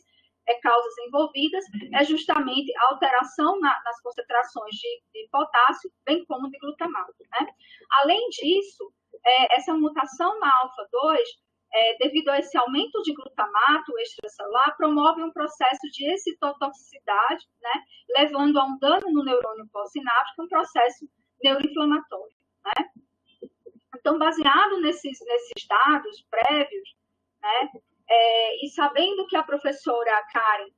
causas envolvidas é justamente a alteração nas concentrações de potássio, bem como de glutamato, né? Além disso, essa mutação na alfa-2 devido a esse aumento de glutamato extracelular, promove um processo de excitotoxicidade, né, levando a um dano no neurônio pós-sináptico, um processo neuroinflamatório, né? Então, baseado nesses dados prévios, né, e sabendo que a professora Karen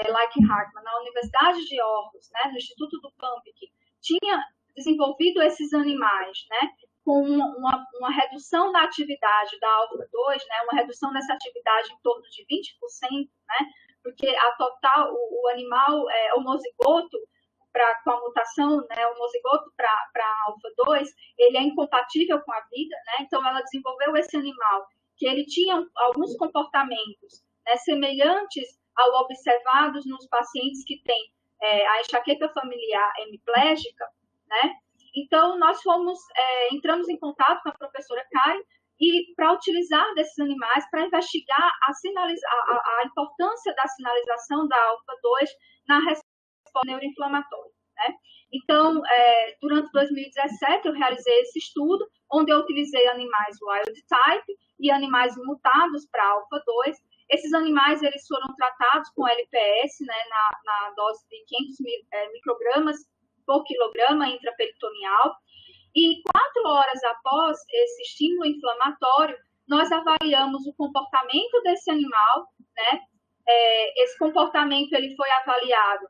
Like-Hartmann, na Universidade de Aarhus, né, no Instituto do Pampic, tinha desenvolvido esses animais, né, com uma redução da atividade da alfa-2, né, uma redução dessa atividade em torno de 20%, né, porque o animal homozigoto, com a mutação, né, homozigoto para alfa-2, ele é incompatível com a vida, né, então ela desenvolveu esse animal, que ele tinha alguns comportamentos, né, semelhantes ao observados nos pacientes que têm a enxaqueca familiar hemiplégica, né. Então, nós entramos em contato com a professora Karen e para utilizar desses animais para investigar a importância da sinalização da alfa-2 na resposta neuroinflamatória, né? Então, durante 2017, eu realizei esse estudo, onde eu utilizei animais wild type e animais mutados para alfa-2. Esses animais eles foram tratados com LPS, né, na dose de 500 microgramas por quilograma intraperitoneal, e 4 horas após esse estímulo inflamatório, nós avaliamos o comportamento desse animal, né? Esse comportamento ele foi avaliado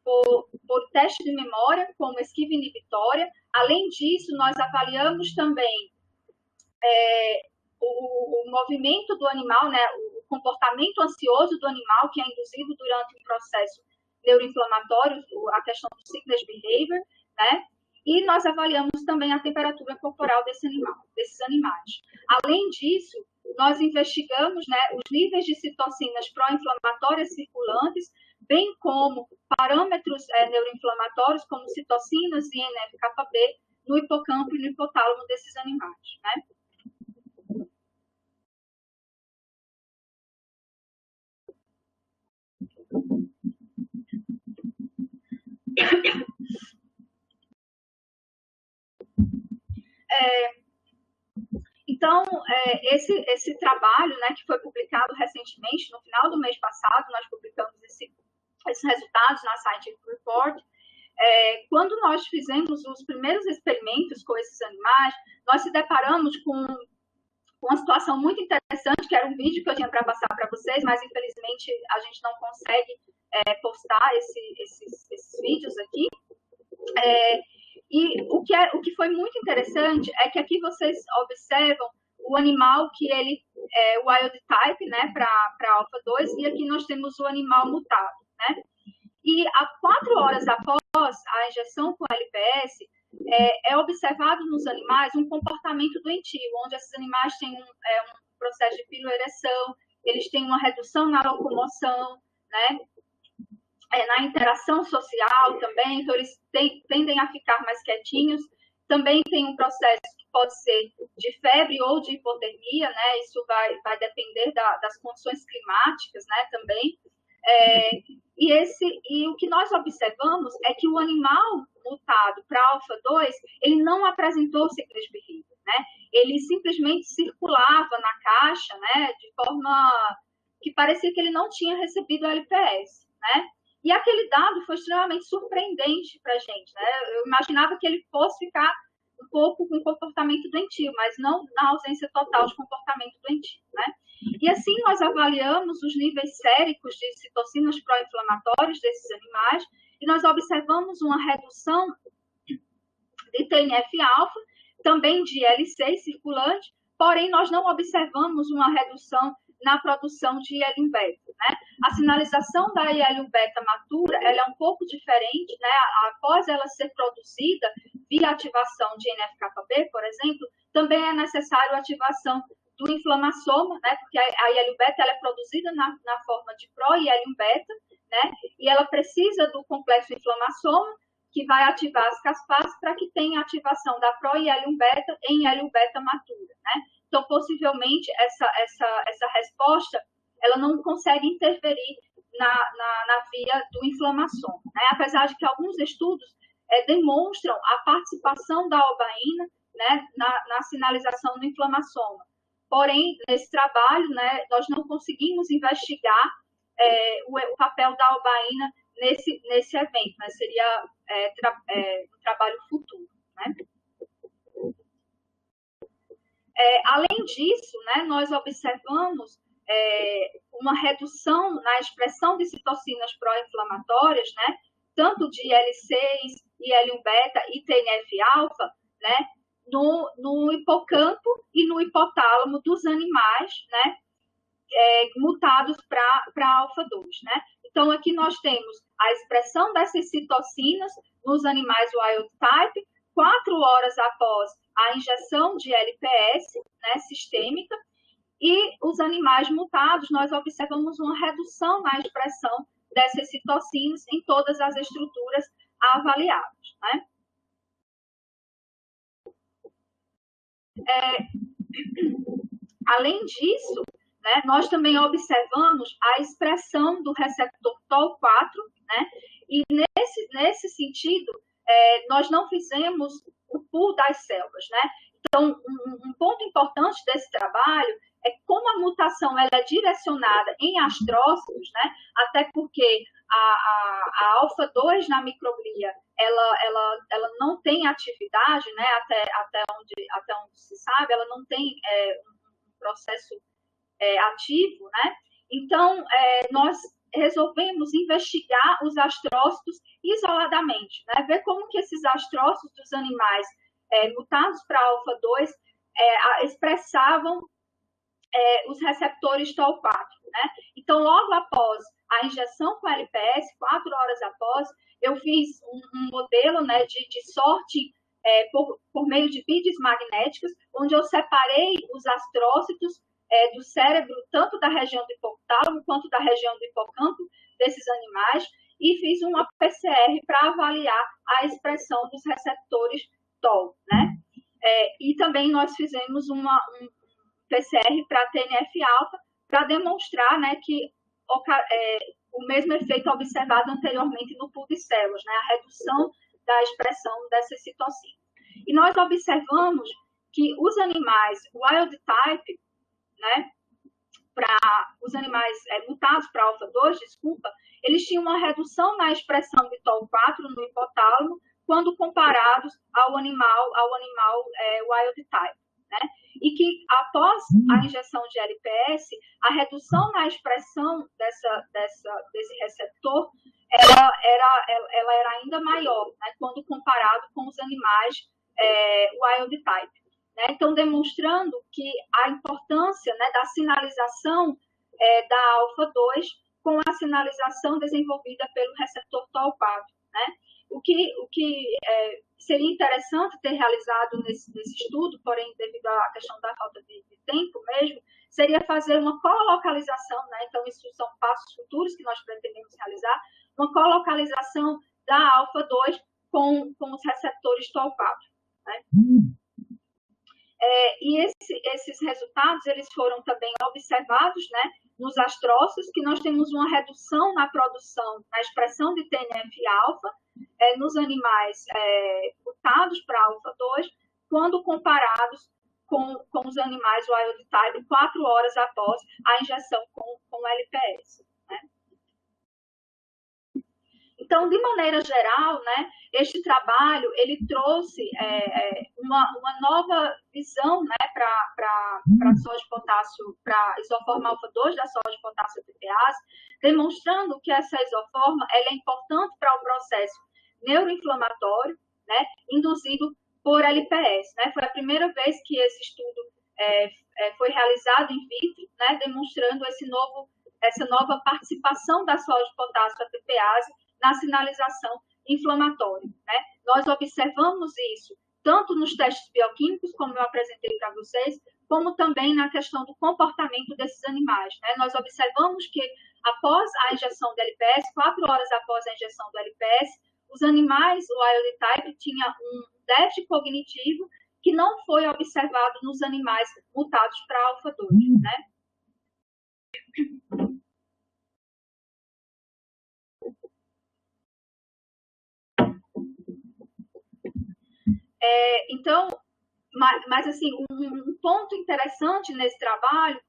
por teste de memória, como esquiva inibitória. Além disso, nós avaliamos também o movimento do animal, né? O comportamento ansioso do animal, que é induzido durante um processo neuroinflamatório, a questão do sickness behavior, né? E nós avaliamos também a temperatura corporal desses animais. Além disso, nós investigamos, né, os níveis de citocinas pró-inflamatórias circulantes, bem como parâmetros neuroinflamatórios, como citocinas e NF-κB, no hipocampo e no hipotálamo desses animais, né? Então, esse trabalho, né, que foi publicado recentemente, no final do mês passado, nós publicamos esses resultados na Scientific Report. Quando nós fizemos os primeiros experimentos com esses animais, nós se deparamos com uma situação muito interessante, que era um vídeo que eu tinha para passar para vocês, mas infelizmente a gente não consegue postar esses vídeos aqui. E o que foi muito interessante é que aqui vocês observam o animal que ele é wild type, né, para alfa-2, e aqui nós temos o animal mutado, né? E 4 horas após a injeção com LPS, é observado nos animais um comportamento doentio, onde esses animais têm um processo de piloereção, eles têm uma redução na locomoção, né? Na interação social também, então eles tendem a ficar mais quietinhos. Também tem um processo que pode ser de febre ou de hipotermia, né? Isso vai depender das condições climáticas, né? Também. E o que nós observamos é que o animal mutado para alfa-2, ele não apresentou sickness behavior, né? Ele simplesmente circulava na caixa, né? De forma que parecia que ele não tinha recebido o LPS, né? E aquele dado foi extremamente surpreendente para a gente, né? Eu imaginava que ele fosse ficar um pouco com comportamento doentio, mas não na ausência total de comportamento doentio, né? E assim nós avaliamos os níveis séricos de citocinas pró-inflamatórios desses animais e nós observamos uma redução de TNF-alfa, também de IL-6 circulante, porém nós não observamos uma redução na produção de IL-1-beta, né? A sinalização da IL-1-beta matura, ela é um pouco diferente, né? Após ela ser produzida via ativação de NF-κB, por exemplo, também é necessário a ativação do inflamassoma, né? Porque a IL-1-beta ela é produzida na forma de pró-IL-1-beta, né? E ela precisa do complexo inflamassoma, que vai ativar as caspases para que tenha ativação da pró-IL-1-beta em IL-1-beta matura, né? Então, possivelmente, essa resposta, ela não consegue interferir na via do inflamassoma, né? Apesar de que alguns estudos demonstram a participação da albaína, né, na sinalização do inflamassoma. Porém, nesse trabalho, né, nós não conseguimos investigar o papel da albaína nesse evento, né? Seria um trabalho futuro, né? Além disso, né, nós observamos uma redução na expressão de citocinas pró-inflamatórias, né, tanto de IL-6, IL-1-beta e TNF-alfa, né, no hipocampo e no hipotálamo dos animais, né, mutados para alfa-2, né? Então, aqui nós temos a expressão dessas citocinas nos animais wild type, 4 horas após a injeção de LPS, né, sistêmica, e os animais mutados, nós observamos uma redução na expressão dessas citocinas em todas as estruturas avaliadas, né? Além disso, né, nós também observamos a expressão do receptor TOL4, né, e nesse sentido, nós não fizemos o pool das células, né? Então, um ponto importante desse trabalho é como a mutação ela é direcionada em astrócitos, né? Até porque a alfa-2 na microglia, ela não tem atividade, né? Até onde se sabe, ela não tem um processo ativo, né? Então, nós resolvemos investigar os astrócitos isoladamente, né? Ver como que esses astrócitos dos animais mutados para alfa-2 expressavam os receptores TOL4, né? Então, logo após a injeção com LPS, 4 horas após, eu fiz um modelo, né, de sorte por meio de vídeos magnéticos, onde eu separei os astrócitos do cérebro, tanto da região do hipotálamo quanto da região do hipocampo desses animais, e fiz uma PCR para avaliar a expressão dos receptores TOL, né? E também nós fizemos um PCR para TNF-alfa, para demonstrar, né, que o mesmo efeito observado anteriormente no pool de células, né, a redução da expressão dessas citocinas. E nós observamos que os animais wild type, né, para os animais mutados para alfa-2, eles tinham uma redução na expressão de TOL4 no hipotálamo quando comparados ao animal wild type, né? E que após a injeção de LPS, a redução na expressão desse receptor ela era ainda maior, né, quando comparado com os animais wild type. Né? Então, demonstrando que a importância, né, da sinalização da alfa-2 com a sinalização desenvolvida pelo receptor TOL4. Né? O que seria interessante ter realizado nesse estudo, porém, devido à questão da falta de tempo mesmo, seria fazer uma colocalização, né? Então, isso são passos futuros que nós pretendemos realizar, uma colocalização da alfa-2 com os receptores TOL4. Né? E esses resultados eles foram também observados, né, nos astrócitos, que nós temos uma redução na produção, na expressão de TNF-alfa nos animais mutados para alfa-2, quando comparados com os animais wild type 4 horas após a injeção com LPS. Né? Então, de maneira geral, né, este trabalho ele trouxe uma nova visão, né, para a soja de potássio, para a isoforma alfa-2 da soja de potássio ATPase, demonstrando que essa isoforma ela é importante para o processo neuroinflamatório, né, induzido por LPS. Né? Foi a primeira vez que esse estudo foi realizado in vitro, né, demonstrando essa nova participação da soja de potássio ATPase na sinalização inflamatória. Né? Nós observamos isso tanto nos testes bioquímicos, como eu apresentei para vocês, como também na questão do comportamento desses animais. Né? Nós observamos que após a injeção do LPS, 4 horas após a injeção do LPS, os animais wild type tinham um déficit cognitivo que não foi observado nos animais mutados para alfa-2. Né? Então, mas assim, um ponto interessante nesse trabalho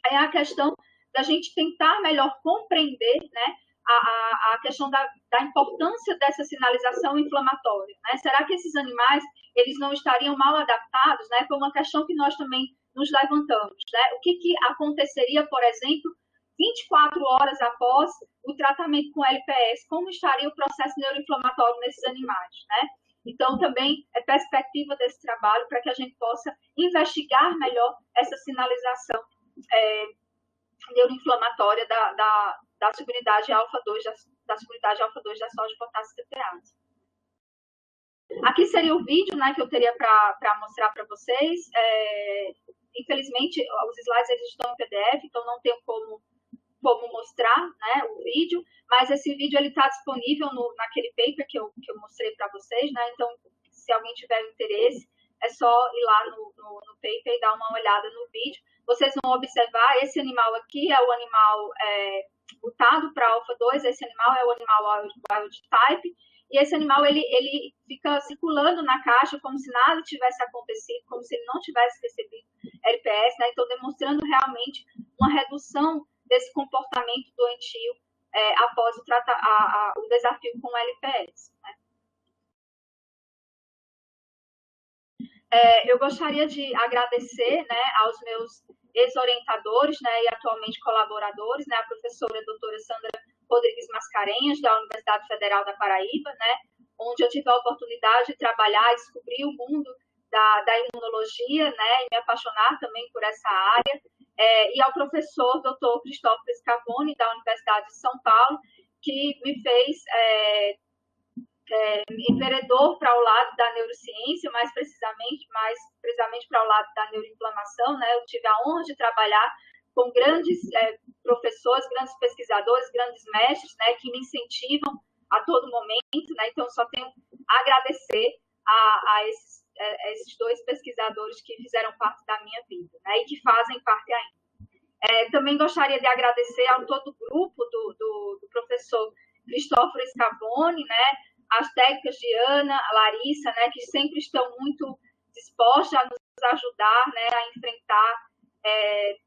é a questão da gente tentar melhor compreender, né, a questão da importância dessa sinalização inflamatória. Né? Será que esses animais eles não estariam mal adaptados? Né? Foi uma questão que nós também nos levantamos. Né? O que aconteceria, por exemplo, 24 horas após o tratamento com LPS? Como estaria o processo neuroinflamatório nesses animais? Né? Então, também é perspectiva desse trabalho para que a gente possa investigar melhor essa sinalização neuroinflamatória da subunidade alfa-2, da subunidade alfa-2 da soja potássio TPase. Aqui seria o vídeo, né, que eu teria para mostrar para vocês. Infelizmente, os slides eles estão em PDF, então não tenho como mostrar, né, o vídeo, mas esse vídeo está disponível naquele paper que eu mostrei para vocês, né, então se alguém tiver interesse, é só ir lá no paper e dar uma olhada no vídeo. Vocês vão observar, esse animal aqui é o animal mutado para alfa-2, esse animal é o animal wild type, e esse animal ele fica circulando na caixa como se nada tivesse acontecido, como se ele não tivesse recebido LPS, né? Então demonstrando realmente uma redução desse comportamento doentio após o desafio com o LPS. Né? Eu gostaria de agradecer, né, aos meus ex-orientadores, né, e atualmente colaboradores, né, a professora doutora Sandra Rodrigues Mascarenhas, da Universidade Federal da Paraíba, né, onde eu tive a oportunidade de trabalhar e descobrir o mundo da imunologia, né, e me apaixonar também por essa área, e ao professor doutor Cristóvão Scavone, da Universidade de São Paulo, que me fez enveredou para o lado da neurociência, mais precisamente para o lado da neuroinflamação, né? Eu tive a honra de trabalhar com grandes professores, grandes pesquisadores, grandes mestres, né, que me incentivam a todo momento, né? Então, só tenho a agradecer a esses dois pesquisadores que fizeram parte da minha vida, né, e que fazem parte ainda. Também gostaria de agradecer ao todo o grupo do professor Cristóforo Scavone, né, as técnicas de Ana, a Larissa, né, que sempre estão muito dispostas a nos ajudar, né, a enfrentar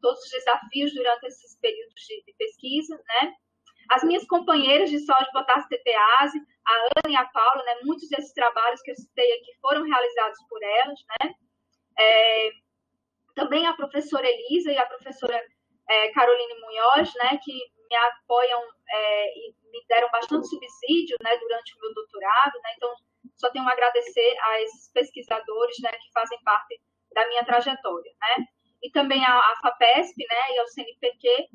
todos os desafios durante esses períodos de pesquisa, né. As minhas companheiras de soja potássio TPase, a Ana e a Paula, né, muitos desses trabalhos que eu citei aqui foram realizados por elas, né. Também a professora Elisa e a professora Caroline Munhoz, né, que me apoiam e me deram bastante subsídio, né, durante o meu doutorado, né, então só tenho a agradecer a esses pesquisadores, né, que fazem parte da minha trajetória, né, e também a FAPESP, né, e ao CNPq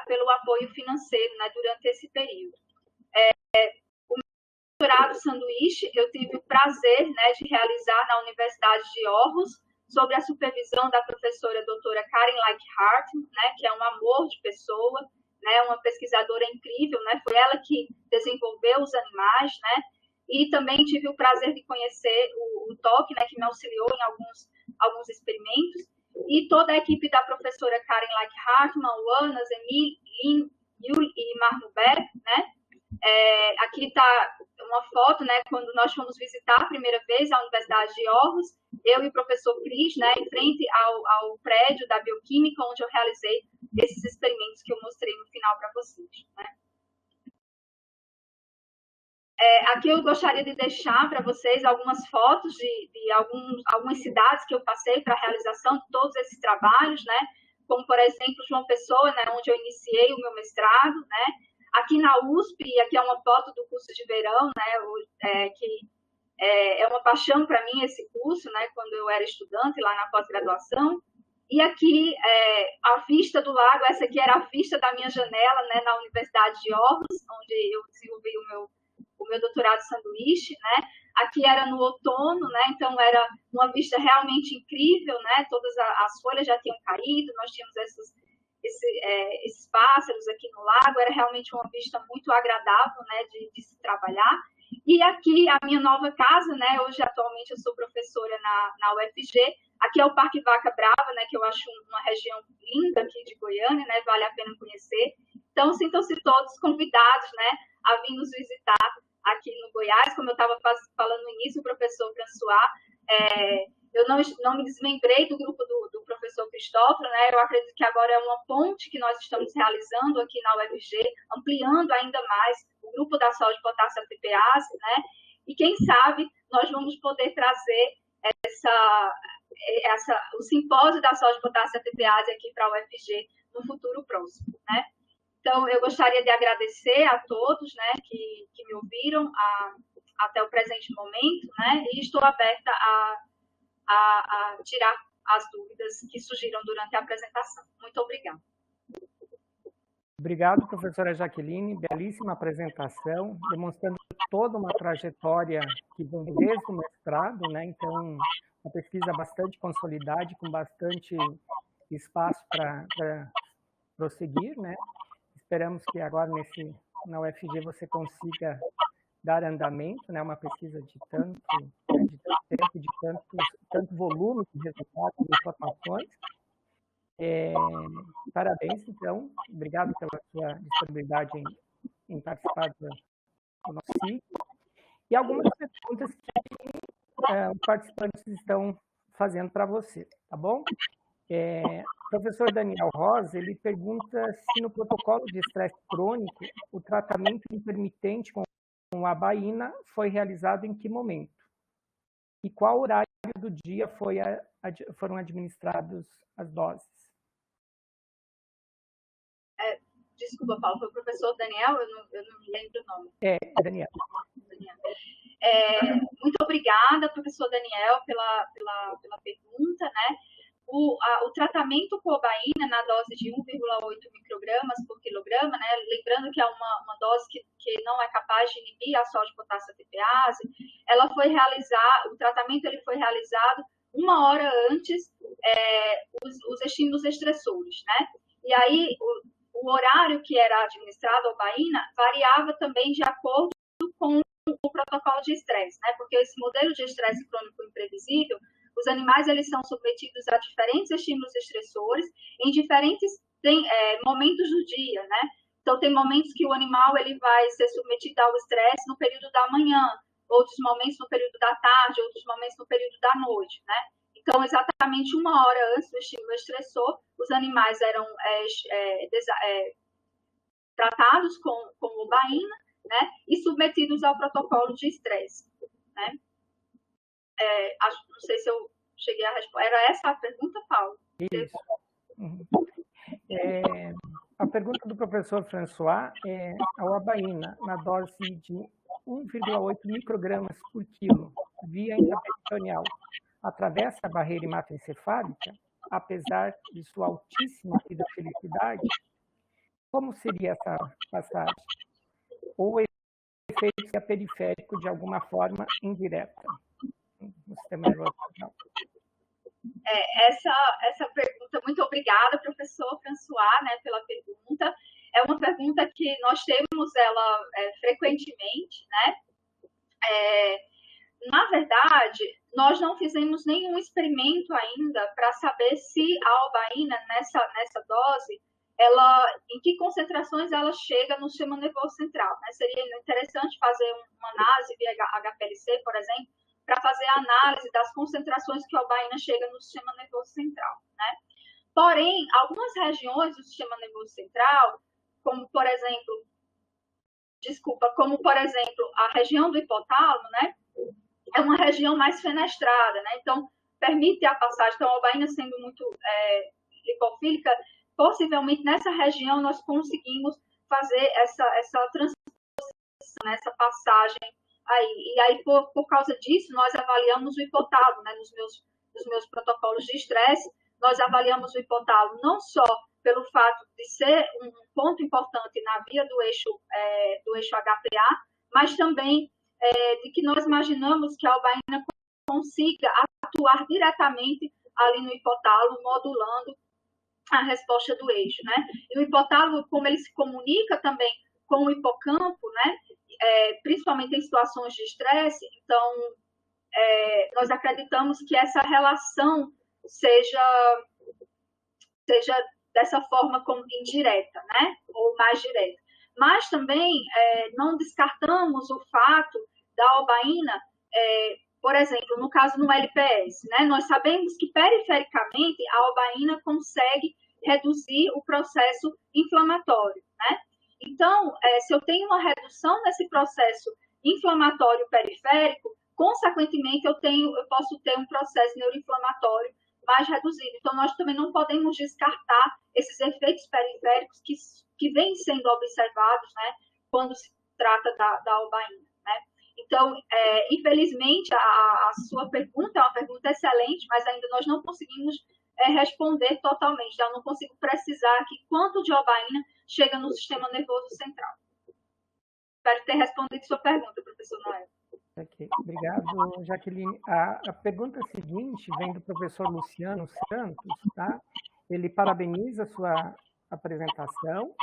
pelo apoio financeiro, né, durante esse período. O meu doutorado sanduíche eu tive o prazer, né, de realizar na Universidade de Aarhus, sob a supervisão da professora doutora Karen Leichhardt, né, que é um amor de pessoa, né, uma pesquisadora incrível, né, foi ela que desenvolveu os animais, né, e também tive o prazer de conhecer o TOC, né, que me auxiliou em alguns experimentos, e toda a equipe da professora Karen Leichhardt, o Ana, Emil, Lin, Yul e Marnuber, né. Aqui está uma foto, né, quando nós fomos visitar a primeira vez a Universidade de Aarhus, eu e o professor Cris, né, em frente ao prédio da Bioquímica, onde eu realizei esses experimentos que eu mostrei no final para vocês. Né. Aqui eu gostaria de deixar para vocês algumas fotos de algumas cidades que eu passei para a realização de todos esses trabalhos, né, como, por exemplo, João Pessoa, né, onde eu iniciei o meu mestrado, né. Aqui na USP, aqui é uma foto do curso de verão, né, que é uma paixão para mim esse curso, né, quando eu era estudante lá na pós-graduação. E aqui, a vista do lago, essa aqui era a vista da minha janela, né, na Universidade de Aarhus, onde eu desenvolvi o meu doutorado sanduíche, né. Aqui era no outono, né, então era uma vista realmente incrível, né, todas as folhas já tinham caído, nós tínhamos esses pássaros aqui no lago, era realmente uma vista muito agradável, né, de se trabalhar. E aqui a minha nova casa, né, hoje atualmente eu sou professora na UFG, aqui é o Parque Vaca Brava, né, que eu acho uma região linda aqui de Goiânia, né, vale a pena conhecer. Então, sintam-se todos convidados, né, a vir nos visitar aqui no Goiás, como eu estava falando no início, o professor François, não me desmembrei do grupo do professor Cristóforo, né? Eu acredito que agora é uma ponte que nós estamos realizando aqui na UFG, ampliando ainda mais o grupo da soja de potássio ATPase, né? E quem sabe nós vamos poder trazer o simpósio da soja de potássio ATPase aqui para a UFG no futuro próximo, né? Então, eu gostaria de agradecer a todos, né, que me ouviram até o presente momento, né? E estou aberta a tirar as dúvidas que surgiram durante a apresentação. Muito obrigada. Obrigado, professora Jaqueline. Belíssima apresentação, demonstrando toda uma trajetória que vem desde o mestrado, né? Então, uma pesquisa bastante consolidada, com bastante espaço para prosseguir, né? Esperamos que agora na UFG você consiga dar andamento, né? Uma pesquisa de tanto tempo, de tanto volume de resultados, de informações. Parabéns, então. Obrigado pela sua disponibilidade em participar do nosso ciclo. E algumas perguntas que os participantes estão fazendo para você, tá bom? O professor Daniel Rosa, ele pergunta se no protocolo de estresse crônico o tratamento intermitente com a abaína foi realizado em que momento? E qual horário do dia foram administrados as doses? Desculpa, Paulo, foi o professor Daniel? Eu não me lembro o nome. Daniel. Muito obrigada, professor Daniel, pela pergunta, né? O tratamento com obaína na dose de 1,8 microgramas por quilograma, né? Lembrando que é uma dose que não é capaz de inibir a soja de potássio ATPase, o tratamento ele foi realizado 1 hora antes os estímulos estressores, né? E aí o horário que era administrado a obaína variava também de acordo com o protocolo de estresse, né? Porque esse modelo de estresse crônico imprevisível, os animais eles são submetidos a diferentes estímulos estressores em diferentes momentos do dia, né? Então tem momentos que o animal ele vai ser submetido ao estresse no período da manhã, outros momentos no período da tarde, outros momentos no período da noite, né? Então, exatamente 1 hora antes do estímulo estressor, os animais eram tratados com obaína, né, e submetidos ao protocolo de estresse, né? Não sei se eu cheguei a responder. Era essa a pergunta, Paulo? Isso. A pergunta do professor François é a obaína na dose de 1,8 microgramas por quilo via intraperitoneal atravessa a barreira hematoencefálica, apesar de sua altíssima hidrofilicidade? Como seria essa passagem? Ou o efeito é periférico de alguma forma indireta no sistema neurológico? Essa pergunta, muito obrigada, professor François, né, pela pergunta. É uma pergunta que nós temos ela frequentemente, né? Na verdade, nós não fizemos nenhum experimento ainda para saber se a obaína nessa dose, em que concentrações ela chega no sistema nervoso central, né? Seria interessante fazer uma análise via HPLC, por exemplo, para fazer a análise das concentrações que a obaína chega no sistema nervoso central, né? Porém, algumas regiões do sistema nervoso central, como por exemplo, a região do hipotálamo, né? É uma região mais fenestrada, né? Então, permite a passagem. Então, a obaína sendo muito lipofílica, possivelmente nessa região nós conseguimos fazer essa transposição, né? Essa passagem aí. E aí, por causa disso, nós avaliamos o hipotálamo, né? Nos meus protocolos de estresse, nós avaliamos o hipotálamo não só pelo fato de ser um ponto importante na via do eixo HPA, mas também de que nós imaginamos que a obaína consiga atuar diretamente ali no hipotálamo, modulando a resposta do eixo, né? E o hipotálamo, como ele se comunica também com o hipocampo, né? Principalmente em situações de estresse, então nós acreditamos que essa relação seja dessa forma como indireta, né? Ou mais direta. Mas também não descartamos o fato da obaína Por exemplo, no caso no LPS, né, nós sabemos que perifericamente a albaína consegue reduzir o processo inflamatório, né? Então, se eu tenho uma redução nesse processo inflamatório periférico, consequentemente eu posso ter um processo neuroinflamatório mais reduzido. Então, nós também não podemos descartar esses efeitos periféricos que vêm sendo observados, né, quando se trata da albaína, né? Então, infelizmente, a sua pergunta é uma pergunta excelente, mas ainda nós não conseguimos responder totalmente. Eu não consigo precisar aqui quanto de albaína chega no sistema nervoso central. Espero ter respondido sua pergunta, professor Noel. Ok, obrigado, Jaqueline. A pergunta seguinte vem do professor Luciano Santos, tá? Ele parabeniza a sua apresentação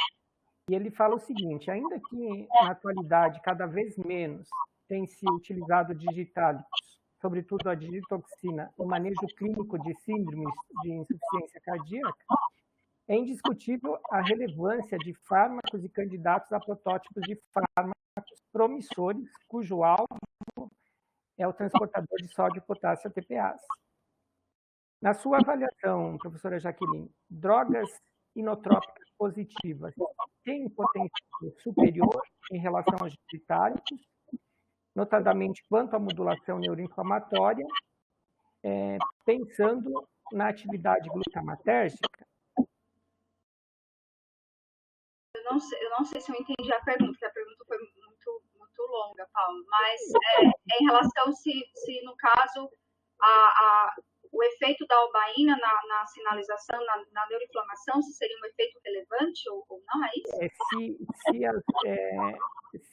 e ele fala o seguinte: ainda que na atualidade cada vez menos tem se utilizado digitálicos, sobretudo a digitoxina, no manejo clínico de síndromes de insuficiência cardíaca, é indiscutível a relevância de fármacos e candidatos a protótipos de fármacos promissores, cujo alvo é o transportador de sódio e potássio ATPase. Na sua avaliação, professora Jaqueline, drogas inotrópicas positivas têm potencial superior em relação aos digitálicos, notadamente quanto à modulação neuroinflamatória, pensando na atividade glutamatérgica? Eu não sei se eu entendi a pergunta, porque a pergunta foi muito longa, Paulo, mas em relação se no caso, o efeito da albaína na sinalização, na neuroinflamação, se seria um efeito relevante ou não, é isso?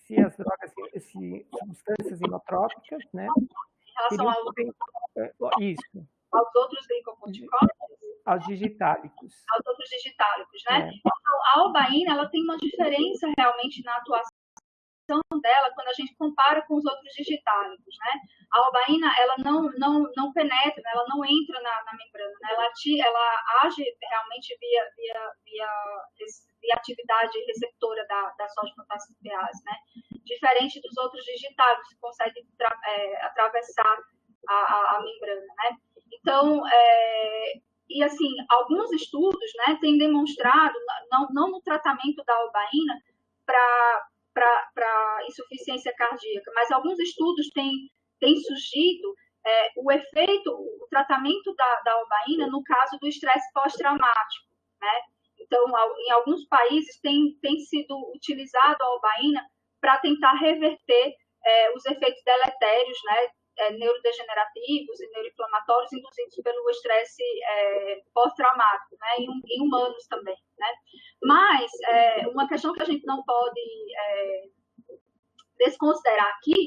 Se as drogas, se substâncias inotrópicas, né? Em relação isso. Aos outros glicocorticoides? Aos digitálicos. Aos outros digitálicos, né? Então, a albaína, ela tem uma diferença realmente na atuação dela quando a gente compara com os outros digitálicos, né? A albaína, ela não penetra, né? Ela não entra na membrana, né? Ela age realmente via atividade receptora da sódio-potássio ATPase, né? Diferente dos outros digitálicos que conseguem atravessar a membrana, né? Então, e assim, alguns estudos, né, têm demonstrado, não no tratamento da albaína para insuficiência cardíaca, mas alguns estudos têm surgido o tratamento da albaína no caso do estresse pós-traumático, né? Então, em alguns países tem sido utilizado a albaína para tentar reverter os efeitos deletérios, né, neurodegenerativos e neuroinflamatórios induzidos pelo estresse pós-traumático, né, em humanos também, né? Mas uma questão que a gente não pode desconsiderar aqui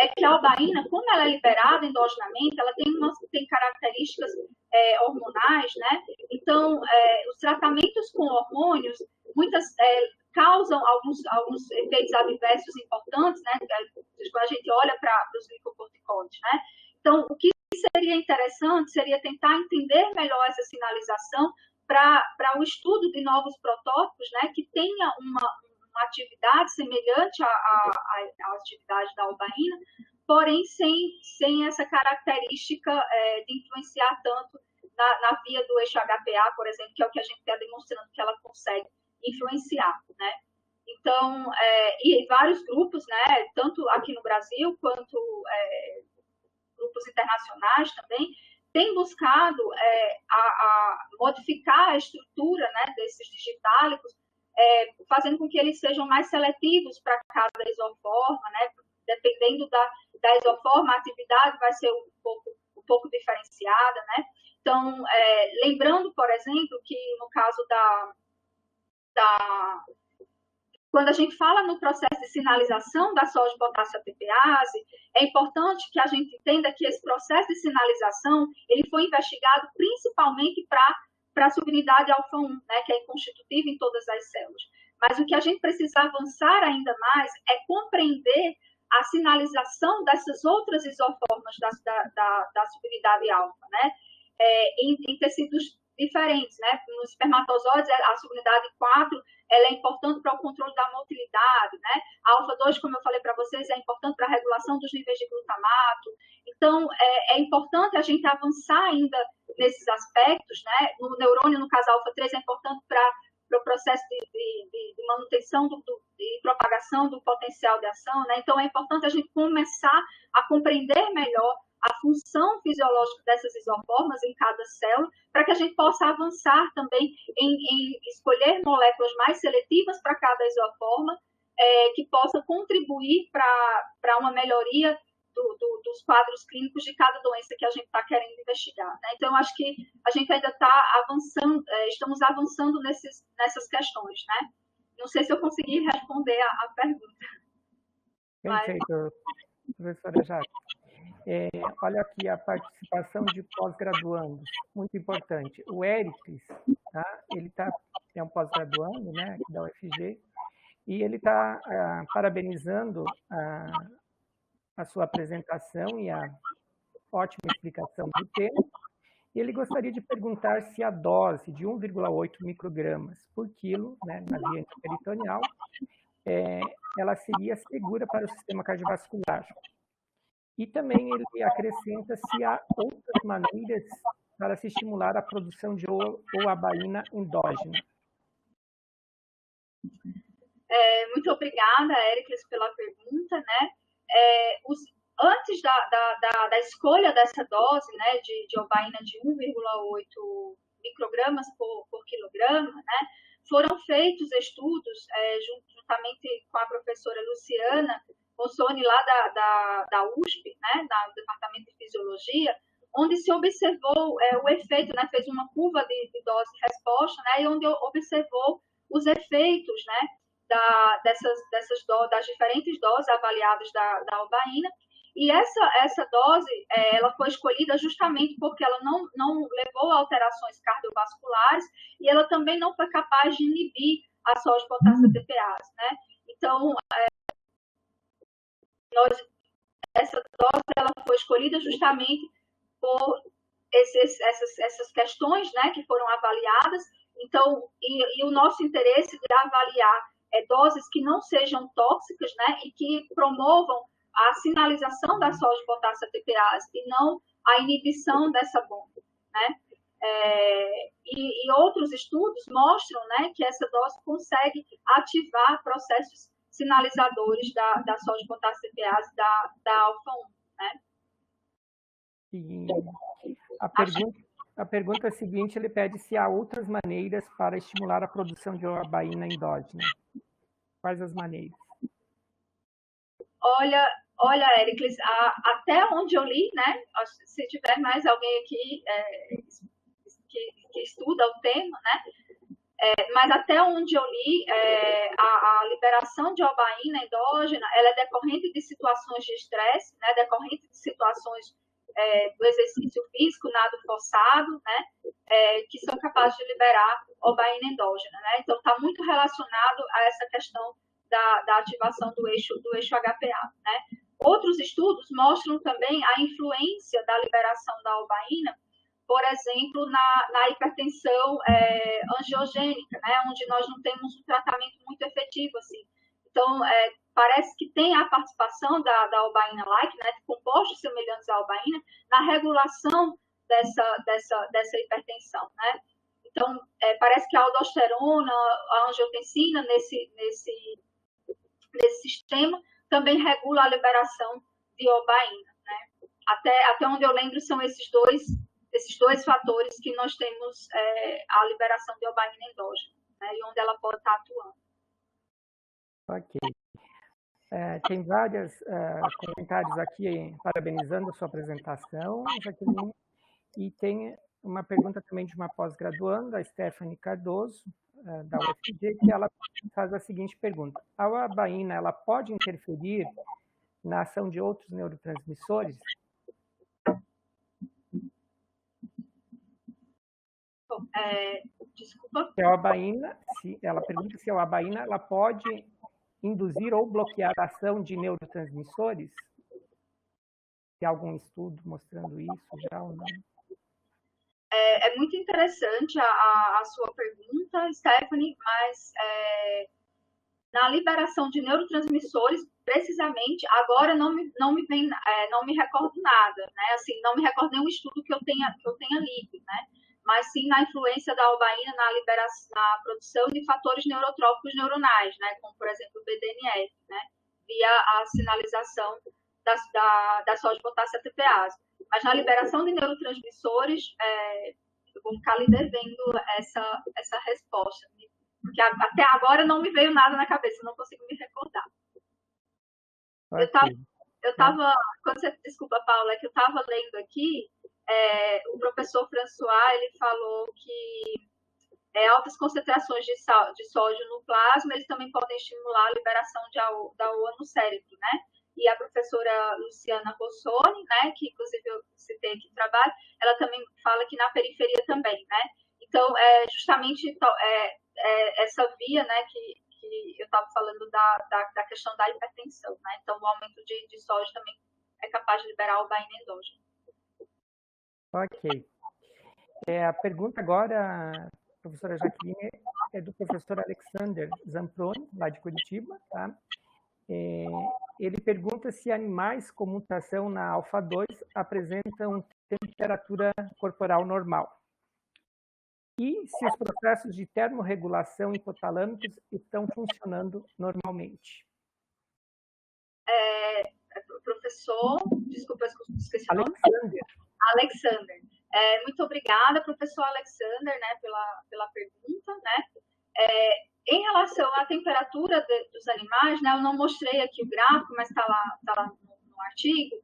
é que a albaína, como ela é liberada endogenamente, ela tem características hormonais, né? Então, os tratamentos com hormônios, causam alguns efeitos adversos importantes, né? Quando a gente olha para os glicocorticoides, né? Então, o que seria interessante seria tentar entender melhor essa sinalização para o estudo de novos protótipos, né? Que tenha uma atividade semelhante à atividade da albaína, porém sem essa característica de influenciar tanto na via do eixo HPA, por exemplo, que é o que a gente está demonstrando que ela consegue influenciar, né? Então, e vários grupos, né, tanto aqui no Brasil quanto grupos internacionais também, têm buscado a modificar a estrutura, né, desses digitálicos, fazendo com que eles sejam mais seletivos para cada isoforma, né? Dependendo da isoforma, a atividade vai ser um pouco diferenciada, né? Então, lembrando, por exemplo, que no caso quando a gente fala no processo de sinalização da sódio-potássio ATPase, é importante que a gente entenda que esse processo de sinalização ele foi investigado principalmente para a subunidade alfa-1, né, que é constitutiva em todas as células. Mas o que a gente precisa avançar ainda mais é compreender a sinalização dessas outras isoformas da subunidade alfa, né, em tecidos diferentes, né? Nos espermatozoides, a subunidade 4 ela é importante para o controle da motilidade, né? A alfa-2, como eu falei para vocês, é importante para a regulação dos níveis de glutamato. Então, é importante a gente avançar ainda nesses aspectos, né? No neurônio, no caso alfa-3, é importante para o processo de manutenção e propagação do potencial de ação, né? Então, é importante a gente começar a compreender melhor a função fisiológica dessas isoformas em cada célula, para que a gente possa avançar também em escolher moléculas mais seletivas para cada isoforma, que possa contribuir para uma melhoria dos quadros clínicos de cada doença que a gente está querendo investigar, né? Então, acho que a gente ainda está avançando, estamos avançando nessas questões, né? Não sei se eu consegui responder a pergunta. Perfeito, professora Jaque. Olha aqui a participação de pós-graduandos, muito importante. O Éricles, tá? Ele é um pós-graduando, né, aqui da UFG, e ele está parabenizando a sua apresentação e a ótima explicação do tema. E ele gostaria de perguntar se a dose de 1,8 microgramas por quilo, né, na via intraperitoneal, ela seria segura para o sistema cardiovascular. E também ele acrescenta se há outras maneiras para se estimular a produção de ouabaína endógena. Muito obrigada, Éricles, pela pergunta, né? Antes da escolha dessa dose, né, de ouabaína de 1,8 microgramas por quilograma, né, foram feitos estudos juntamente com a professora Luciana Rossoni, lá da USP, né, do Departamento de Fisiologia, onde se observou o efeito, né, fez uma curva de dose-resposta, né, e onde observou os efeitos, né, das diferentes doses avaliadas da ouabaína. E essa dose, ela foi escolhida justamente porque ela não levou a alterações cardiovasculares e ela também não foi capaz de inibir a sódio-potássio TPase, né? Então, essa dose ela foi escolhida justamente por essas questões, né, que foram avaliadas. Então, e o nosso interesse de avaliar doses que não sejam tóxicas, né, e que promovam a sinalização da sódio-potássio TPase e não a inibição dessa bomba, né? E outros estudos mostram, né, que essa dose consegue ativar processos sinalizadores da sódio-potássio TPase da alfa-1, né? E a pergunta seguinte, ele pede se há outras maneiras para estimular a produção de ouabaína endógena. Quais as maneiras? Olha, Éricles, até onde eu li, né? Se tiver mais alguém aqui que estuda o tema, né? Mas até onde eu li, a liberação de ouabaína endógena, ela é decorrente de situações de estresse, né? Decorrente de situações do exercício físico, nado forçado, né? Que são capazes de liberar ouabaína endógena, né? Então, está muito relacionado a essa questão da ativação do eixo HPA, né? Outros estudos mostram também a influência da liberação da ouabaína, por exemplo, na hipertensão angiogênica, né? Onde nós não temos um tratamento muito efetivo, assim. Então, parece que tem a participação da ouabaína-like, né? De compostos semelhantes à ouabaína, na regulação dessa hipertensão, né? Então, parece que a aldosterona, a angiotensina, nesse sistema, também regula a liberação de ouabaína, né? Até onde eu lembro, são esses dois fatores que nós temos a liberação de ouabaína endógena, né? E onde ela pode estar atuando. Ok. Tem vários comentários aqui parabenizando a sua apresentação, Jaqueline, e tem uma pergunta também de uma pós-graduanda, a Stephanie Cardoso, da UFG, que ela faz a seguinte pergunta: a ouabaína, ela pode interferir na ação de outros neurotransmissores? Desculpa. Ela pergunta se a ouabaína ela pode induzir ou bloquear a ação de neurotransmissores? Tem algum estudo mostrando isso já ou não? É muito interessante a sua pergunta, Stephanie, mas na liberação de neurotransmissores, precisamente, agora não me vem, não me recordo nada, né? Assim, não me recordo nenhum estudo que eu tenha lido, né? Mas sim na influência da albaína na liberação, na produção de fatores neurotrópicos neuronais, né? Como, por exemplo, o BDNF, né? Via a sinalização da sódio-potássio ATPase. Mas na liberação de neurotransmissores, eu vou ficar lhe devendo essa resposta, porque até agora não me veio nada na cabeça, não consigo me recordar. Okay. Eu estava, desculpa, Paula, é que eu estava lendo aqui, o professor François, ele falou que altas concentrações de sódio no plasma, eles também podem estimular a liberação da OA no cérebro, né? E a professora Luciana Rossoni, né, que inclusive eu citei aqui no trabalho, ela também fala que na periferia também, né? Então, justamente essa via, né, que eu estava falando da questão da hipertensão, né? Então, o aumento de sódio também é capaz de liberar o baína endógeno. Ok. A pergunta agora, professora Jaqueline, é do professor Alexander Zamproni, lá de Curitiba, tá? Ele pergunta se animais com mutação na alfa-2 apresentam temperatura corporal normal. E se os processos de termorregulação hipotalâmicos estão funcionando normalmente. Professor, desculpa, esqueci o nome. Alexander. Muito obrigada, professor Alexander, né, pela pergunta, né? Em relação à temperatura dos animais, né, eu não mostrei aqui o gráfico, mas está lá no artigo.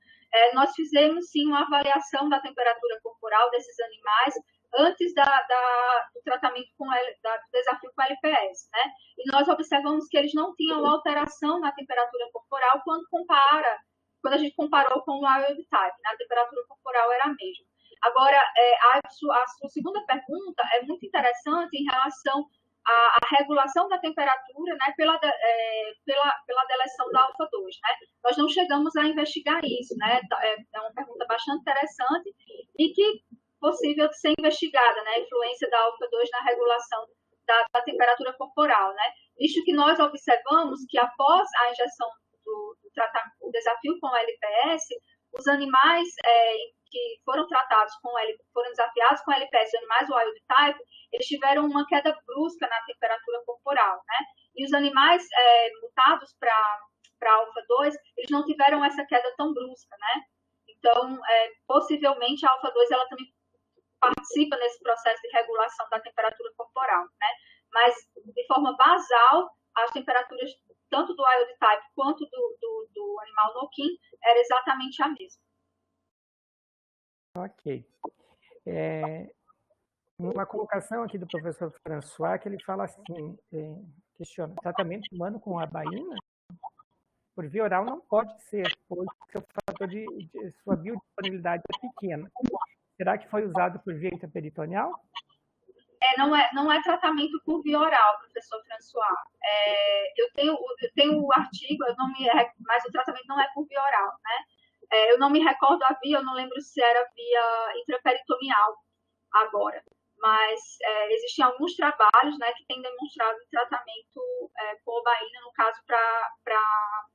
Nós fizemos sim uma avaliação da temperatura corporal desses animais antes do tratamento do desafio com a LPS, né? E nós observamos que eles não tinham alteração na temperatura corporal quando a gente comparou com o wild type, né? A temperatura corporal era a mesma. Agora, a sua segunda pergunta é muito interessante em relação à regulação da temperatura, né, pela deleção da alfa-2, né? Nós não chegamos a investigar isso, né? É uma pergunta bastante interessante e que possível de ser investigada, né? A influência da alfa-2 na regulação da temperatura corporal, né? Visto que nós observamos que após a injeção do desafio com o LPS, os animais que foram tratados foram desafiados com LPS, animais wild type, eles tiveram uma queda brusca na temperatura corporal, né? E os animais mutados para alfa-2, eles não tiveram essa queda tão brusca, né? Então, possivelmente a alfa-2 ela também participa nesse processo de regulação da temperatura corporal, né? Mas, de forma basal, as temperaturas tanto do wild type quanto do animal no-kill era exatamente a mesma. Ok. Uma colocação aqui do professor François, que ele fala assim, questiona, tratamento humano com albaína por via oral não pode ser, pois seu fator sua biodisponibilidade é pequena. Será que foi usado por via intraperitoneal? Não é tratamento por via oral, professor François. Eu tenho o artigo, mas o tratamento não é por via oral, né? Eu não me recordo a via, eu não lembro se era via intraperitoneal agora. Mas existem alguns trabalhos, né, que têm demonstrado o tratamento com albaína, no caso, para...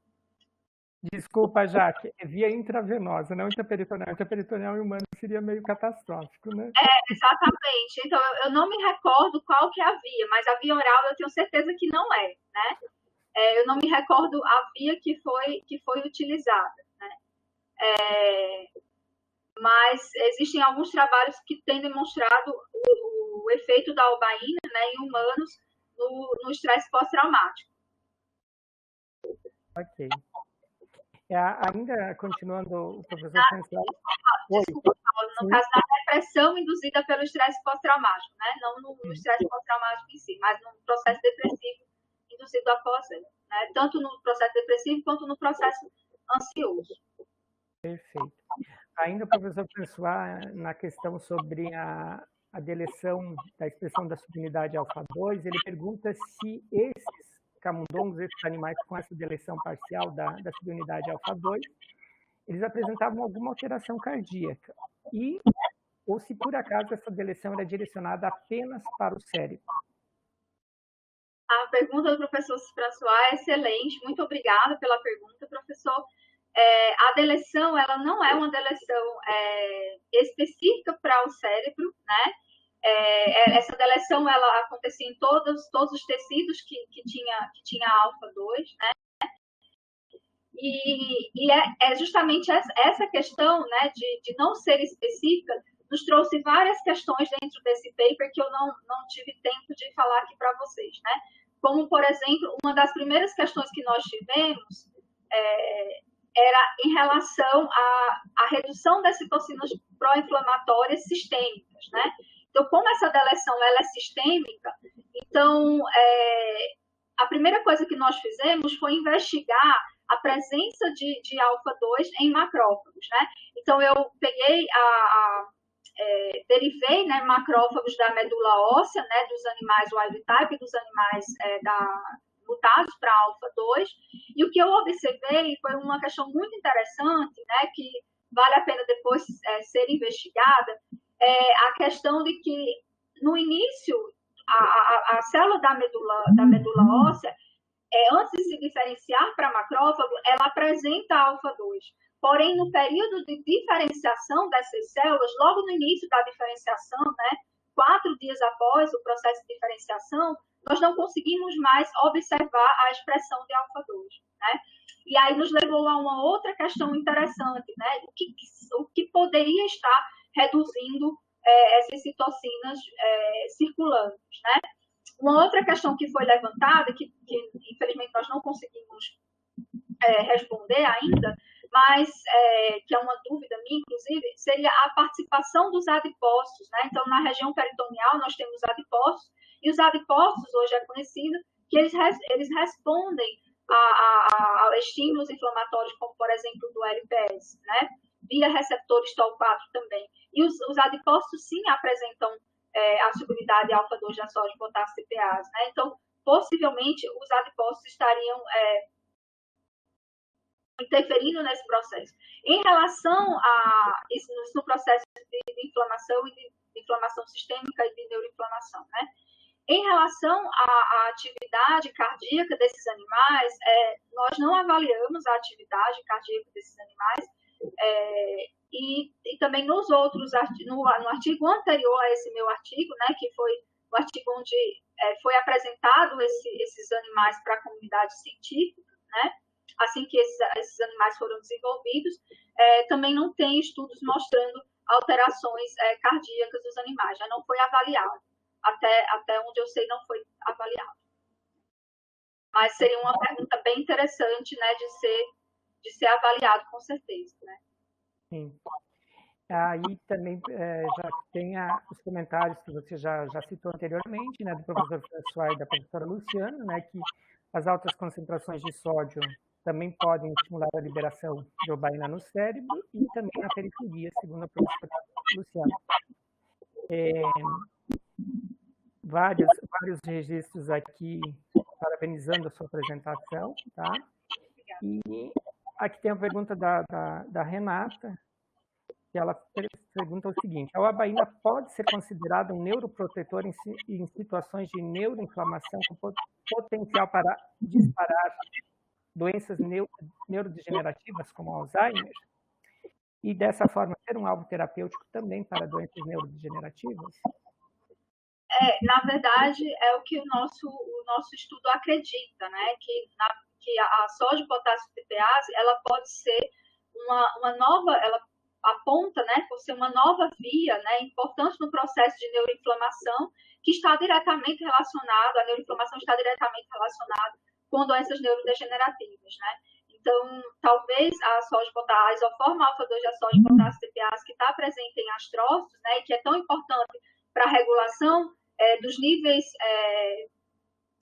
Desculpa, Jaque, é via intravenosa, não intraperitoneal. Intraperitoneal em humano seria meio catastrófico, né? Exatamente. Então, eu não me recordo qual que é a via, mas a via oral eu tenho certeza que não é, né? Eu não me recordo a via que foi utilizada, né? Mas existem alguns trabalhos que têm demonstrado o efeito da albaína, né, em humanos no estresse pós-traumático. Ok. Ainda continuando, o professor François... Desculpa, Paulo, no caso da depressão induzida pelo estresse pós-traumático, né? Não no estresse pós-traumático em si, mas no processo depressivo induzido após ele, né? Tanto no processo depressivo quanto no processo ansioso. Perfeito. Ainda o professor François, na questão sobre a deleção da expressão da subunidade alfa-2, ele pergunta se esses camundongos, esses animais com essa deleção parcial da subunidade alfa-2, eles apresentavam alguma alteração cardíaca. E ou se por acaso essa deleção era direcionada apenas para o cérebro. A pergunta do professor François é excelente. Muito obrigada pela pergunta, professor. A deleção, ela não é uma deleção específica para o cérebro, né? Essa deleção, ela acontecia em todos os tecidos que tinha alfa-2, né? E é justamente essa questão, né, de não ser específica, nos trouxe várias questões dentro desse paper que eu não tive tempo de falar aqui para vocês, né? Como, por exemplo, uma das primeiras questões que nós tivemos era em relação à redução das citocinas pró-inflamatórias sistêmicas, né? Então, como essa deleção ela é sistêmica, então a primeira coisa que nós fizemos foi investigar a presença de alfa-2 em macrófagos, né? Então, eu peguei derivei, né, macrófagos da medula óssea, né, dos animais wild type, dos animais mutados para alfa-2, e o que eu observei foi uma questão muito interessante, né, que vale a pena depois ser investigada, a questão de que, no início, a célula da medula óssea, antes de se diferenciar para macrófago, ela apresenta alfa-2. Porém, no período de diferenciação dessas células, logo no início da diferenciação, né, 4 dias após o processo de diferenciação, nós não conseguimos mais observar a expressão de alfa-2, né? E aí nos levou a uma outra questão interessante, né? O que poderia estar reduzindo essas citocinas circulantes, né? Uma outra questão que foi levantada, que infelizmente nós não conseguimos responder ainda, mas que é uma dúvida minha, inclusive, seria a participação dos adipócitos, né? Então, na região peritoneal, nós temos adipócitos, e os adipócitos, hoje é conhecido, que eles respondem a estímulos inflamatórios, como, por exemplo, do LPS, né? Via receptores TOL4 também. E os adipócitos, sim, apresentam a solubilidade alfa-2 da soja de potássio CPase, né? Então, possivelmente, os adipócitos estariam interferindo nesse processo. Em relação no processo de inflamação e de inflamação sistêmica e de neuroinflamação, né? Em relação à atividade cardíaca desses animais, nós não avaliamos a atividade cardíaca desses animais, e também nos outros, no artigo anterior a esse meu artigo, né, que foi o artigo onde foi apresentado esses animais para a comunidade científica, né, assim que esses animais foram desenvolvidos, também não tem estudos mostrando alterações cardíacas dos animais, já não foi avaliado. Até onde eu sei, não foi avaliado. Mas seria uma pergunta bem interessante, né, de ser avaliado, com certeza, né? Sim. Aí também já tem os comentários que você já citou anteriormente, né, do professor François e da professora Luciana, né, que as altas concentrações de sódio também podem estimular a liberação de obaína no cérebro e também na periferia, segundo a professora Luciana. Vários registros aqui parabenizando a sua apresentação, tá? E aqui tem a pergunta da Renata, que ela pergunta o seguinte: a obaína pode ser considerada um neuroprotetor em situações de neuroinflamação com potencial para disparar doenças neurodegenerativas como Alzheimer? E dessa forma ser um alvo terapêutico também para doenças neurodegenerativas? Na verdade, é o que o nosso estudo acredita, né? Que a soja de potássio CPase, ela pode ser uma nova, ela aponta, né, por ser uma nova via, né, importante no processo de neuroinflamação, que está diretamente relacionado, a neuroinflamação está diretamente relacionada com doenças neurodegenerativas, né? Então, talvez a isoforma alfa-2 da soja de potássio CPase, que está presente em astrócitos, né, e que é tão importante para a regulação dos níveis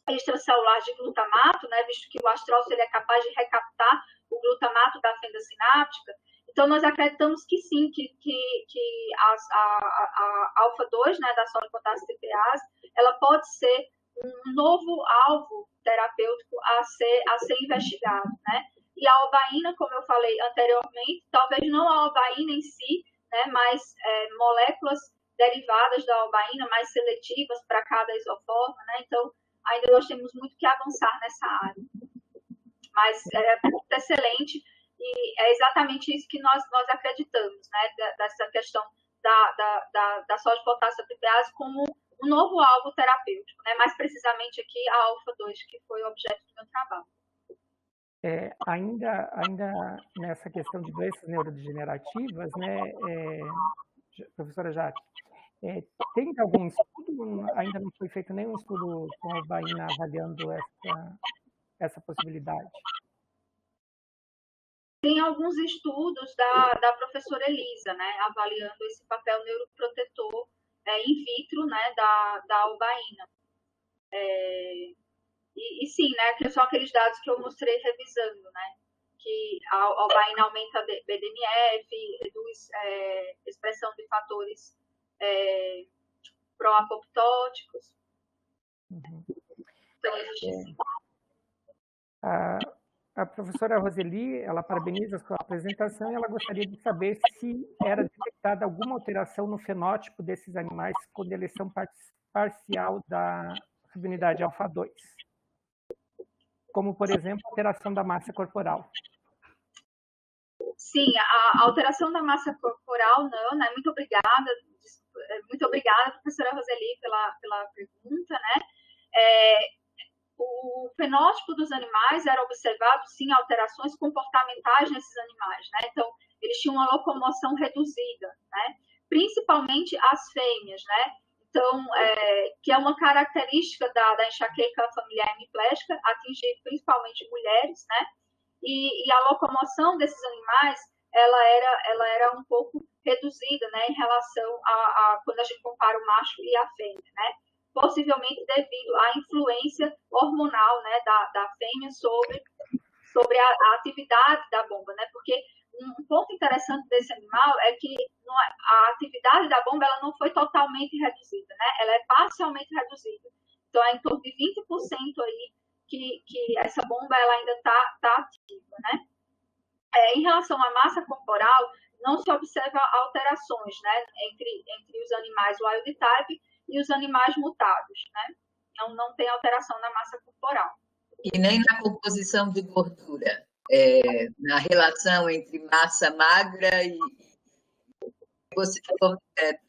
extracelulares de glutamato, né, visto que o astrócito ele é capaz de recaptar o glutamato da fenda sináptica. Então, nós acreditamos que sim, que a alfa-2, né, da soja de potássio CPase, ela pode ser um novo alvo terapêutico a ser investigado, né? E a obaína, como eu falei anteriormente, talvez não a obaína em si, né, mais moléculas derivadas da albaína, mais seletivas para cada isoforma, né? Então, ainda nós temos muito que avançar nessa área. Mas é muito excelente e é exatamente isso que nós acreditamos, né? Dessa questão da soja de potássio protease como um novo alvo terapêutico, né? Mais precisamente aqui a alfa-2, que foi o objeto do meu trabalho. Ainda nessa questão de doenças neurodegenerativas, né, professora Jaque, tem algum estudo? Ainda não foi feito nenhum estudo com a albaína avaliando essa possibilidade? Tem alguns estudos da professora Elisa, né, avaliando esse papel neuroprotetor in vitro, né, da albaína. E sim, né, que são aqueles dados que eu mostrei revisando, né, que a albaína aumenta BDNF, reduz expressão de fatores pró-apoptóticos. Uhum. Então, existe sim. A professora Roseli, ela parabeniza a sua apresentação e ela gostaria de saber se era detectada alguma alteração no fenótipo desses animais com deleção parcial da subunidade alfa-2, como, por exemplo, alteração da massa corporal. Sim, a alteração da massa corporal, não, né? Muito obrigada, professora Roseli, pela pergunta, né? O fenótipo dos animais era observado, sim, alterações comportamentais nesses animais, né? Então, eles tinham uma locomoção reduzida, né? Principalmente as fêmeas, né? Então, que é uma característica da enxaqueca familiar hemiplégica, atingir principalmente mulheres, né? E a locomoção desses animais, ela era um pouco reduzida, né? Em relação a quando a gente compara o macho e a fêmea, né? Possivelmente devido à influência hormonal, né, da fêmea sobre a atividade da bomba, né? Porque um ponto interessante desse animal é que a atividade da bomba ela não foi totalmente reduzida, né? Ela é parcialmente reduzida. Então, é em torno de 20% aí que essa bomba ela ainda está ativa, né? Em relação à massa corporal, não se observa alterações, né, entre os animais wild type e os animais mutados, né? Não tem alteração na massa corporal. E nem na composição de gordura, na relação entre massa magra e você,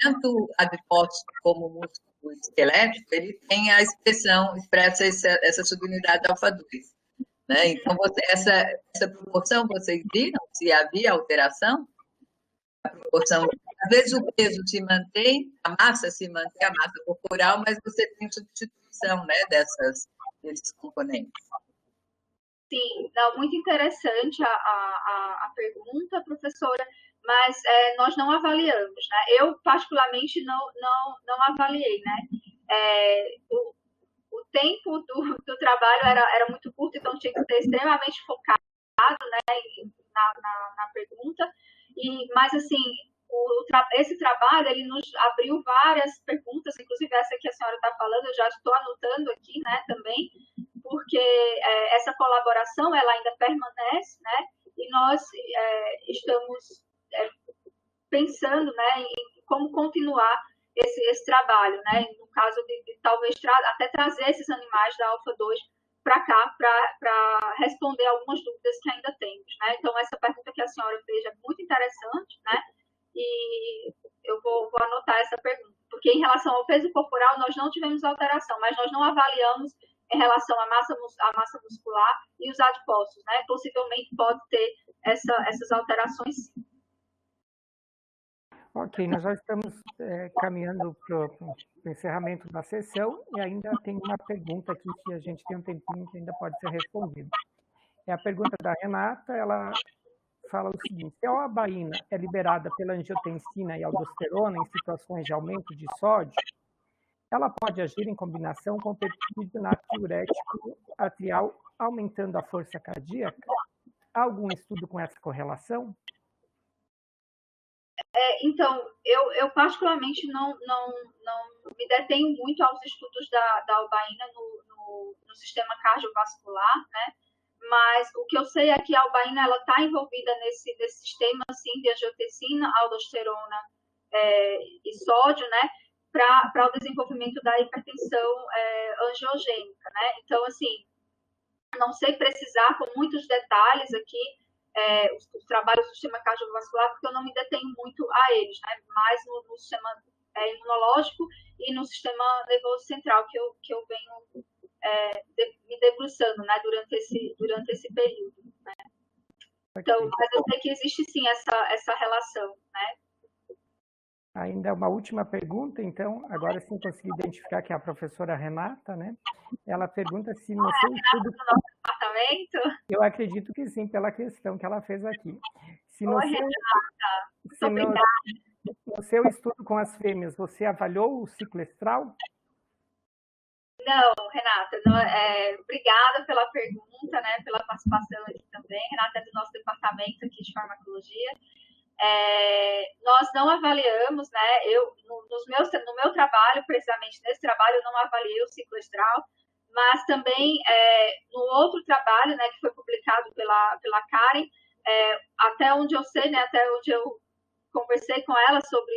tanto adipócito como músculo esquelético, ele tem a expressa essa subunidade alfa-2. Né? Então, essa proporção, vocês viram se havia alteração? A proporção, às vezes o peso se mantém, a massa se mantém, a massa corporal, mas você tem substituição, né, desses componentes. Sim, não, muito interessante a pergunta, professora, mas nós não avaliamos, né? Eu, particularmente, não avaliei, né? O tempo do trabalho era muito curto, então tinha que ser extremamente focado, né, na pergunta. Mas, assim, esse trabalho, ele nos abriu várias perguntas, inclusive essa que a senhora está falando, eu já estou anotando aqui, né, também, porque essa colaboração, ela ainda permanece, né, e nós estamos pensando, né, em como continuar esse trabalho, né, no caso de talvez até trazer esses animais da alfa-2 para cá, para responder algumas dúvidas que ainda temos, né. Então, essa pergunta que a senhora fez é muito interessante, né, e eu vou anotar essa pergunta, porque em relação ao peso corporal, nós não tivemos alteração, mas nós não avaliamos em relação à massa muscular e os adipócitos, né, possivelmente pode ter essas alterações, sim. Ok, nós já estamos caminhando para o encerramento da sessão e ainda tem uma pergunta aqui que a gente tem um tempinho que ainda pode ser respondida. É a pergunta da Renata, ela fala o seguinte: se a albaína é liberada pela angiotensina e aldosterona em situações de aumento de sódio, ela pode agir em combinação com o peptídeo natriurético atrial, aumentando a força cardíaca? Há algum estudo com essa correlação? Então, eu particularmente não me detenho muito aos estudos da albaína no sistema cardiovascular, né? mas o que eu sei é que a albaína está envolvida nesse sistema assim, de angiotensina, aldosterona e sódio, né, para o desenvolvimento da hipertensão angiogênica, né? Então, assim, não sei precisar com muitos detalhes aqui os trabalhos do sistema cardiovascular, porque eu não me detenho muito a eles, né? Mais no sistema imunológico e no sistema nervoso central, que eu venho me debruçando, né, durante esse período, né? Então, mas eu sei que existe sim essa relação, né? Ainda uma última pergunta, então, agora sim consegui identificar que é a professora Renata, né? Ela pergunta se no seu estudo... do nosso departamento? Eu acredito que sim, pela questão que ela fez aqui. Se no, Oi, seu, Renata. se no seu estudo com as fêmeas, você avaliou o ciclo estral? Não, Renata, não, obrigada pela pergunta, né, pela participação aqui também. Renata é do nosso departamento aqui de farmacologia. Nós não avaliamos, né, no meu trabalho, precisamente nesse trabalho, eu não avaliei o ciclo estral, mas também no outro trabalho, né, que foi publicado pela Karen, até onde eu sei, né, até onde eu conversei com ela sobre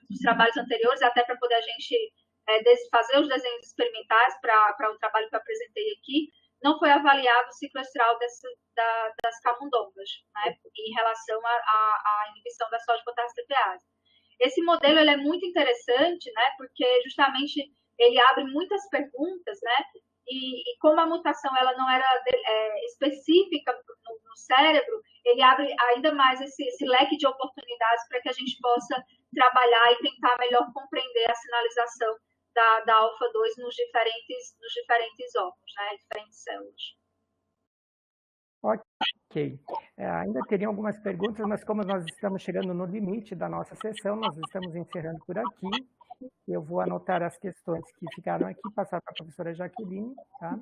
os trabalhos anteriores, até para poder a gente fazer os desenhos experimentais para o trabalho que eu apresentei aqui, não foi avaliado o ciclo estral das camundongas, né, em relação à inibição da sódio-potássio TPase. Esse modelo ele é muito interessante, né, porque justamente ele abre muitas perguntas, né, e como a mutação ela não era específica no cérebro, ele abre ainda mais esse leque de oportunidades para que a gente possa trabalhar e tentar melhor compreender a sinalização da alfa-2 nos diferentes órgãos, né, diferentes células. Ok. Ainda teriam algumas perguntas, mas como nós estamos chegando no limite da nossa sessão, nós estamos encerrando por aqui. Eu vou anotar as questões que ficaram aqui, passar para a professora Jaqueline, tá?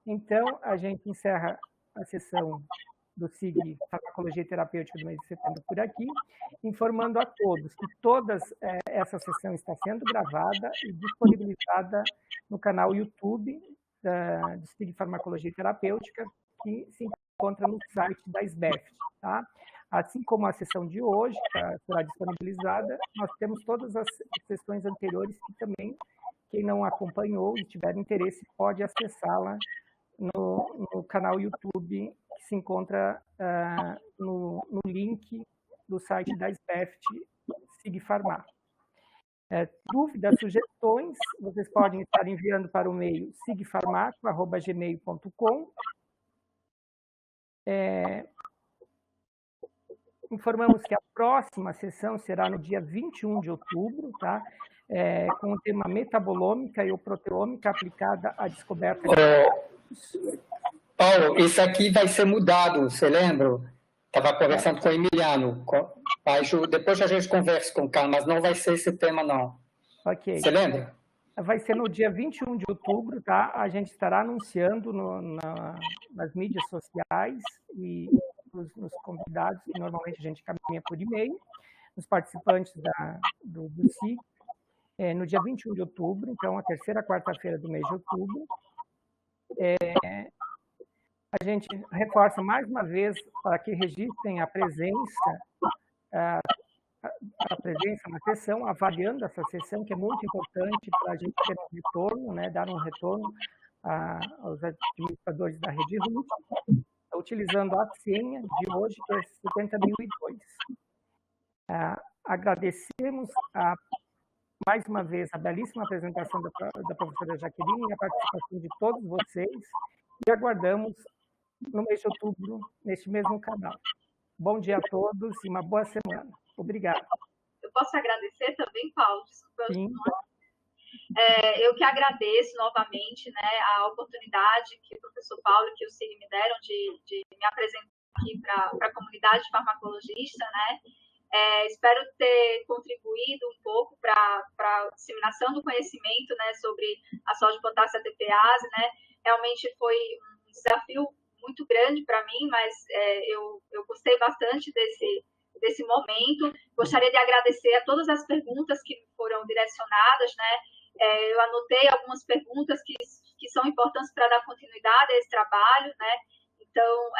Então, a gente encerra a sessão do SIG Farmacologia Terapêutica do mês de setembro por aqui, informando a todos que toda essa sessão está sendo gravada e disponibilizada no canal YouTube do SIG Farmacologia Terapêutica, que se encontra no site da SBEFT, tá? Assim como a sessão de hoje será disponibilizada, nós temos todas as sessões anteriores que também, quem não acompanhou e tiver interesse, pode acessá-la no canal YouTube, que se encontra no link do site da SBEFT, SIGFarmá. Dúvidas, sugestões, vocês podem estar enviando para o e-mail sigfarmaco@gmail.com. Informamos que a próxima sessão será no dia 21 de outubro, tá? Com o tema metabolômica e proteômica aplicada à descoberta de... Paulo, isso aqui vai ser mudado, você lembra? Estava conversando com o Emiliano. Depois a gente conversa com o Carlos, mas não vai ser esse tema, não. Ok. Você lembra? Vai ser no dia 21 de outubro, tá? A gente estará anunciando nas mídias sociais e nos convidados, que normalmente a gente caminha por e-mail, os participantes do SIG, no dia 21 de outubro, então a terceira quarta-feira do mês de outubro. A gente reforça mais uma vez para que registrem a presença na sessão, avaliando essa sessão, que é muito importante para a gente ter um retorno, né, dar um retorno aos administradores da rede RUT, utilizando a senha de hoje, que é 70.002. Agradecemos mais uma vez a belíssima apresentação da professora Jaqueline e a participação de todos vocês, e aguardamos no mês de outubro, neste mesmo canal. Bom dia a todos e uma boa semana. Obrigado. Eu posso agradecer também, Paulo? Desculpa. Sim. Eu que agradeço novamente, né, a oportunidade que o professor Paulo e que o SIG me deram de me apresentar aqui para a comunidade farmacologista, né? Espero ter contribuído um pouco para a disseminação do conhecimento, né, sobre a sódio-potássio ATPase, né? Realmente foi um desafio muito grande para mim, mas eu gostei bastante desse momento. Gostaria de agradecer a todas as perguntas que foram direcionadas, né? Eu anotei algumas perguntas que são importantes para dar continuidade a esse trabalho, né? Então,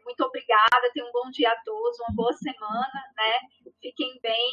muito obrigada, tenham um bom dia a todos, uma boa semana, né? Fiquem bem.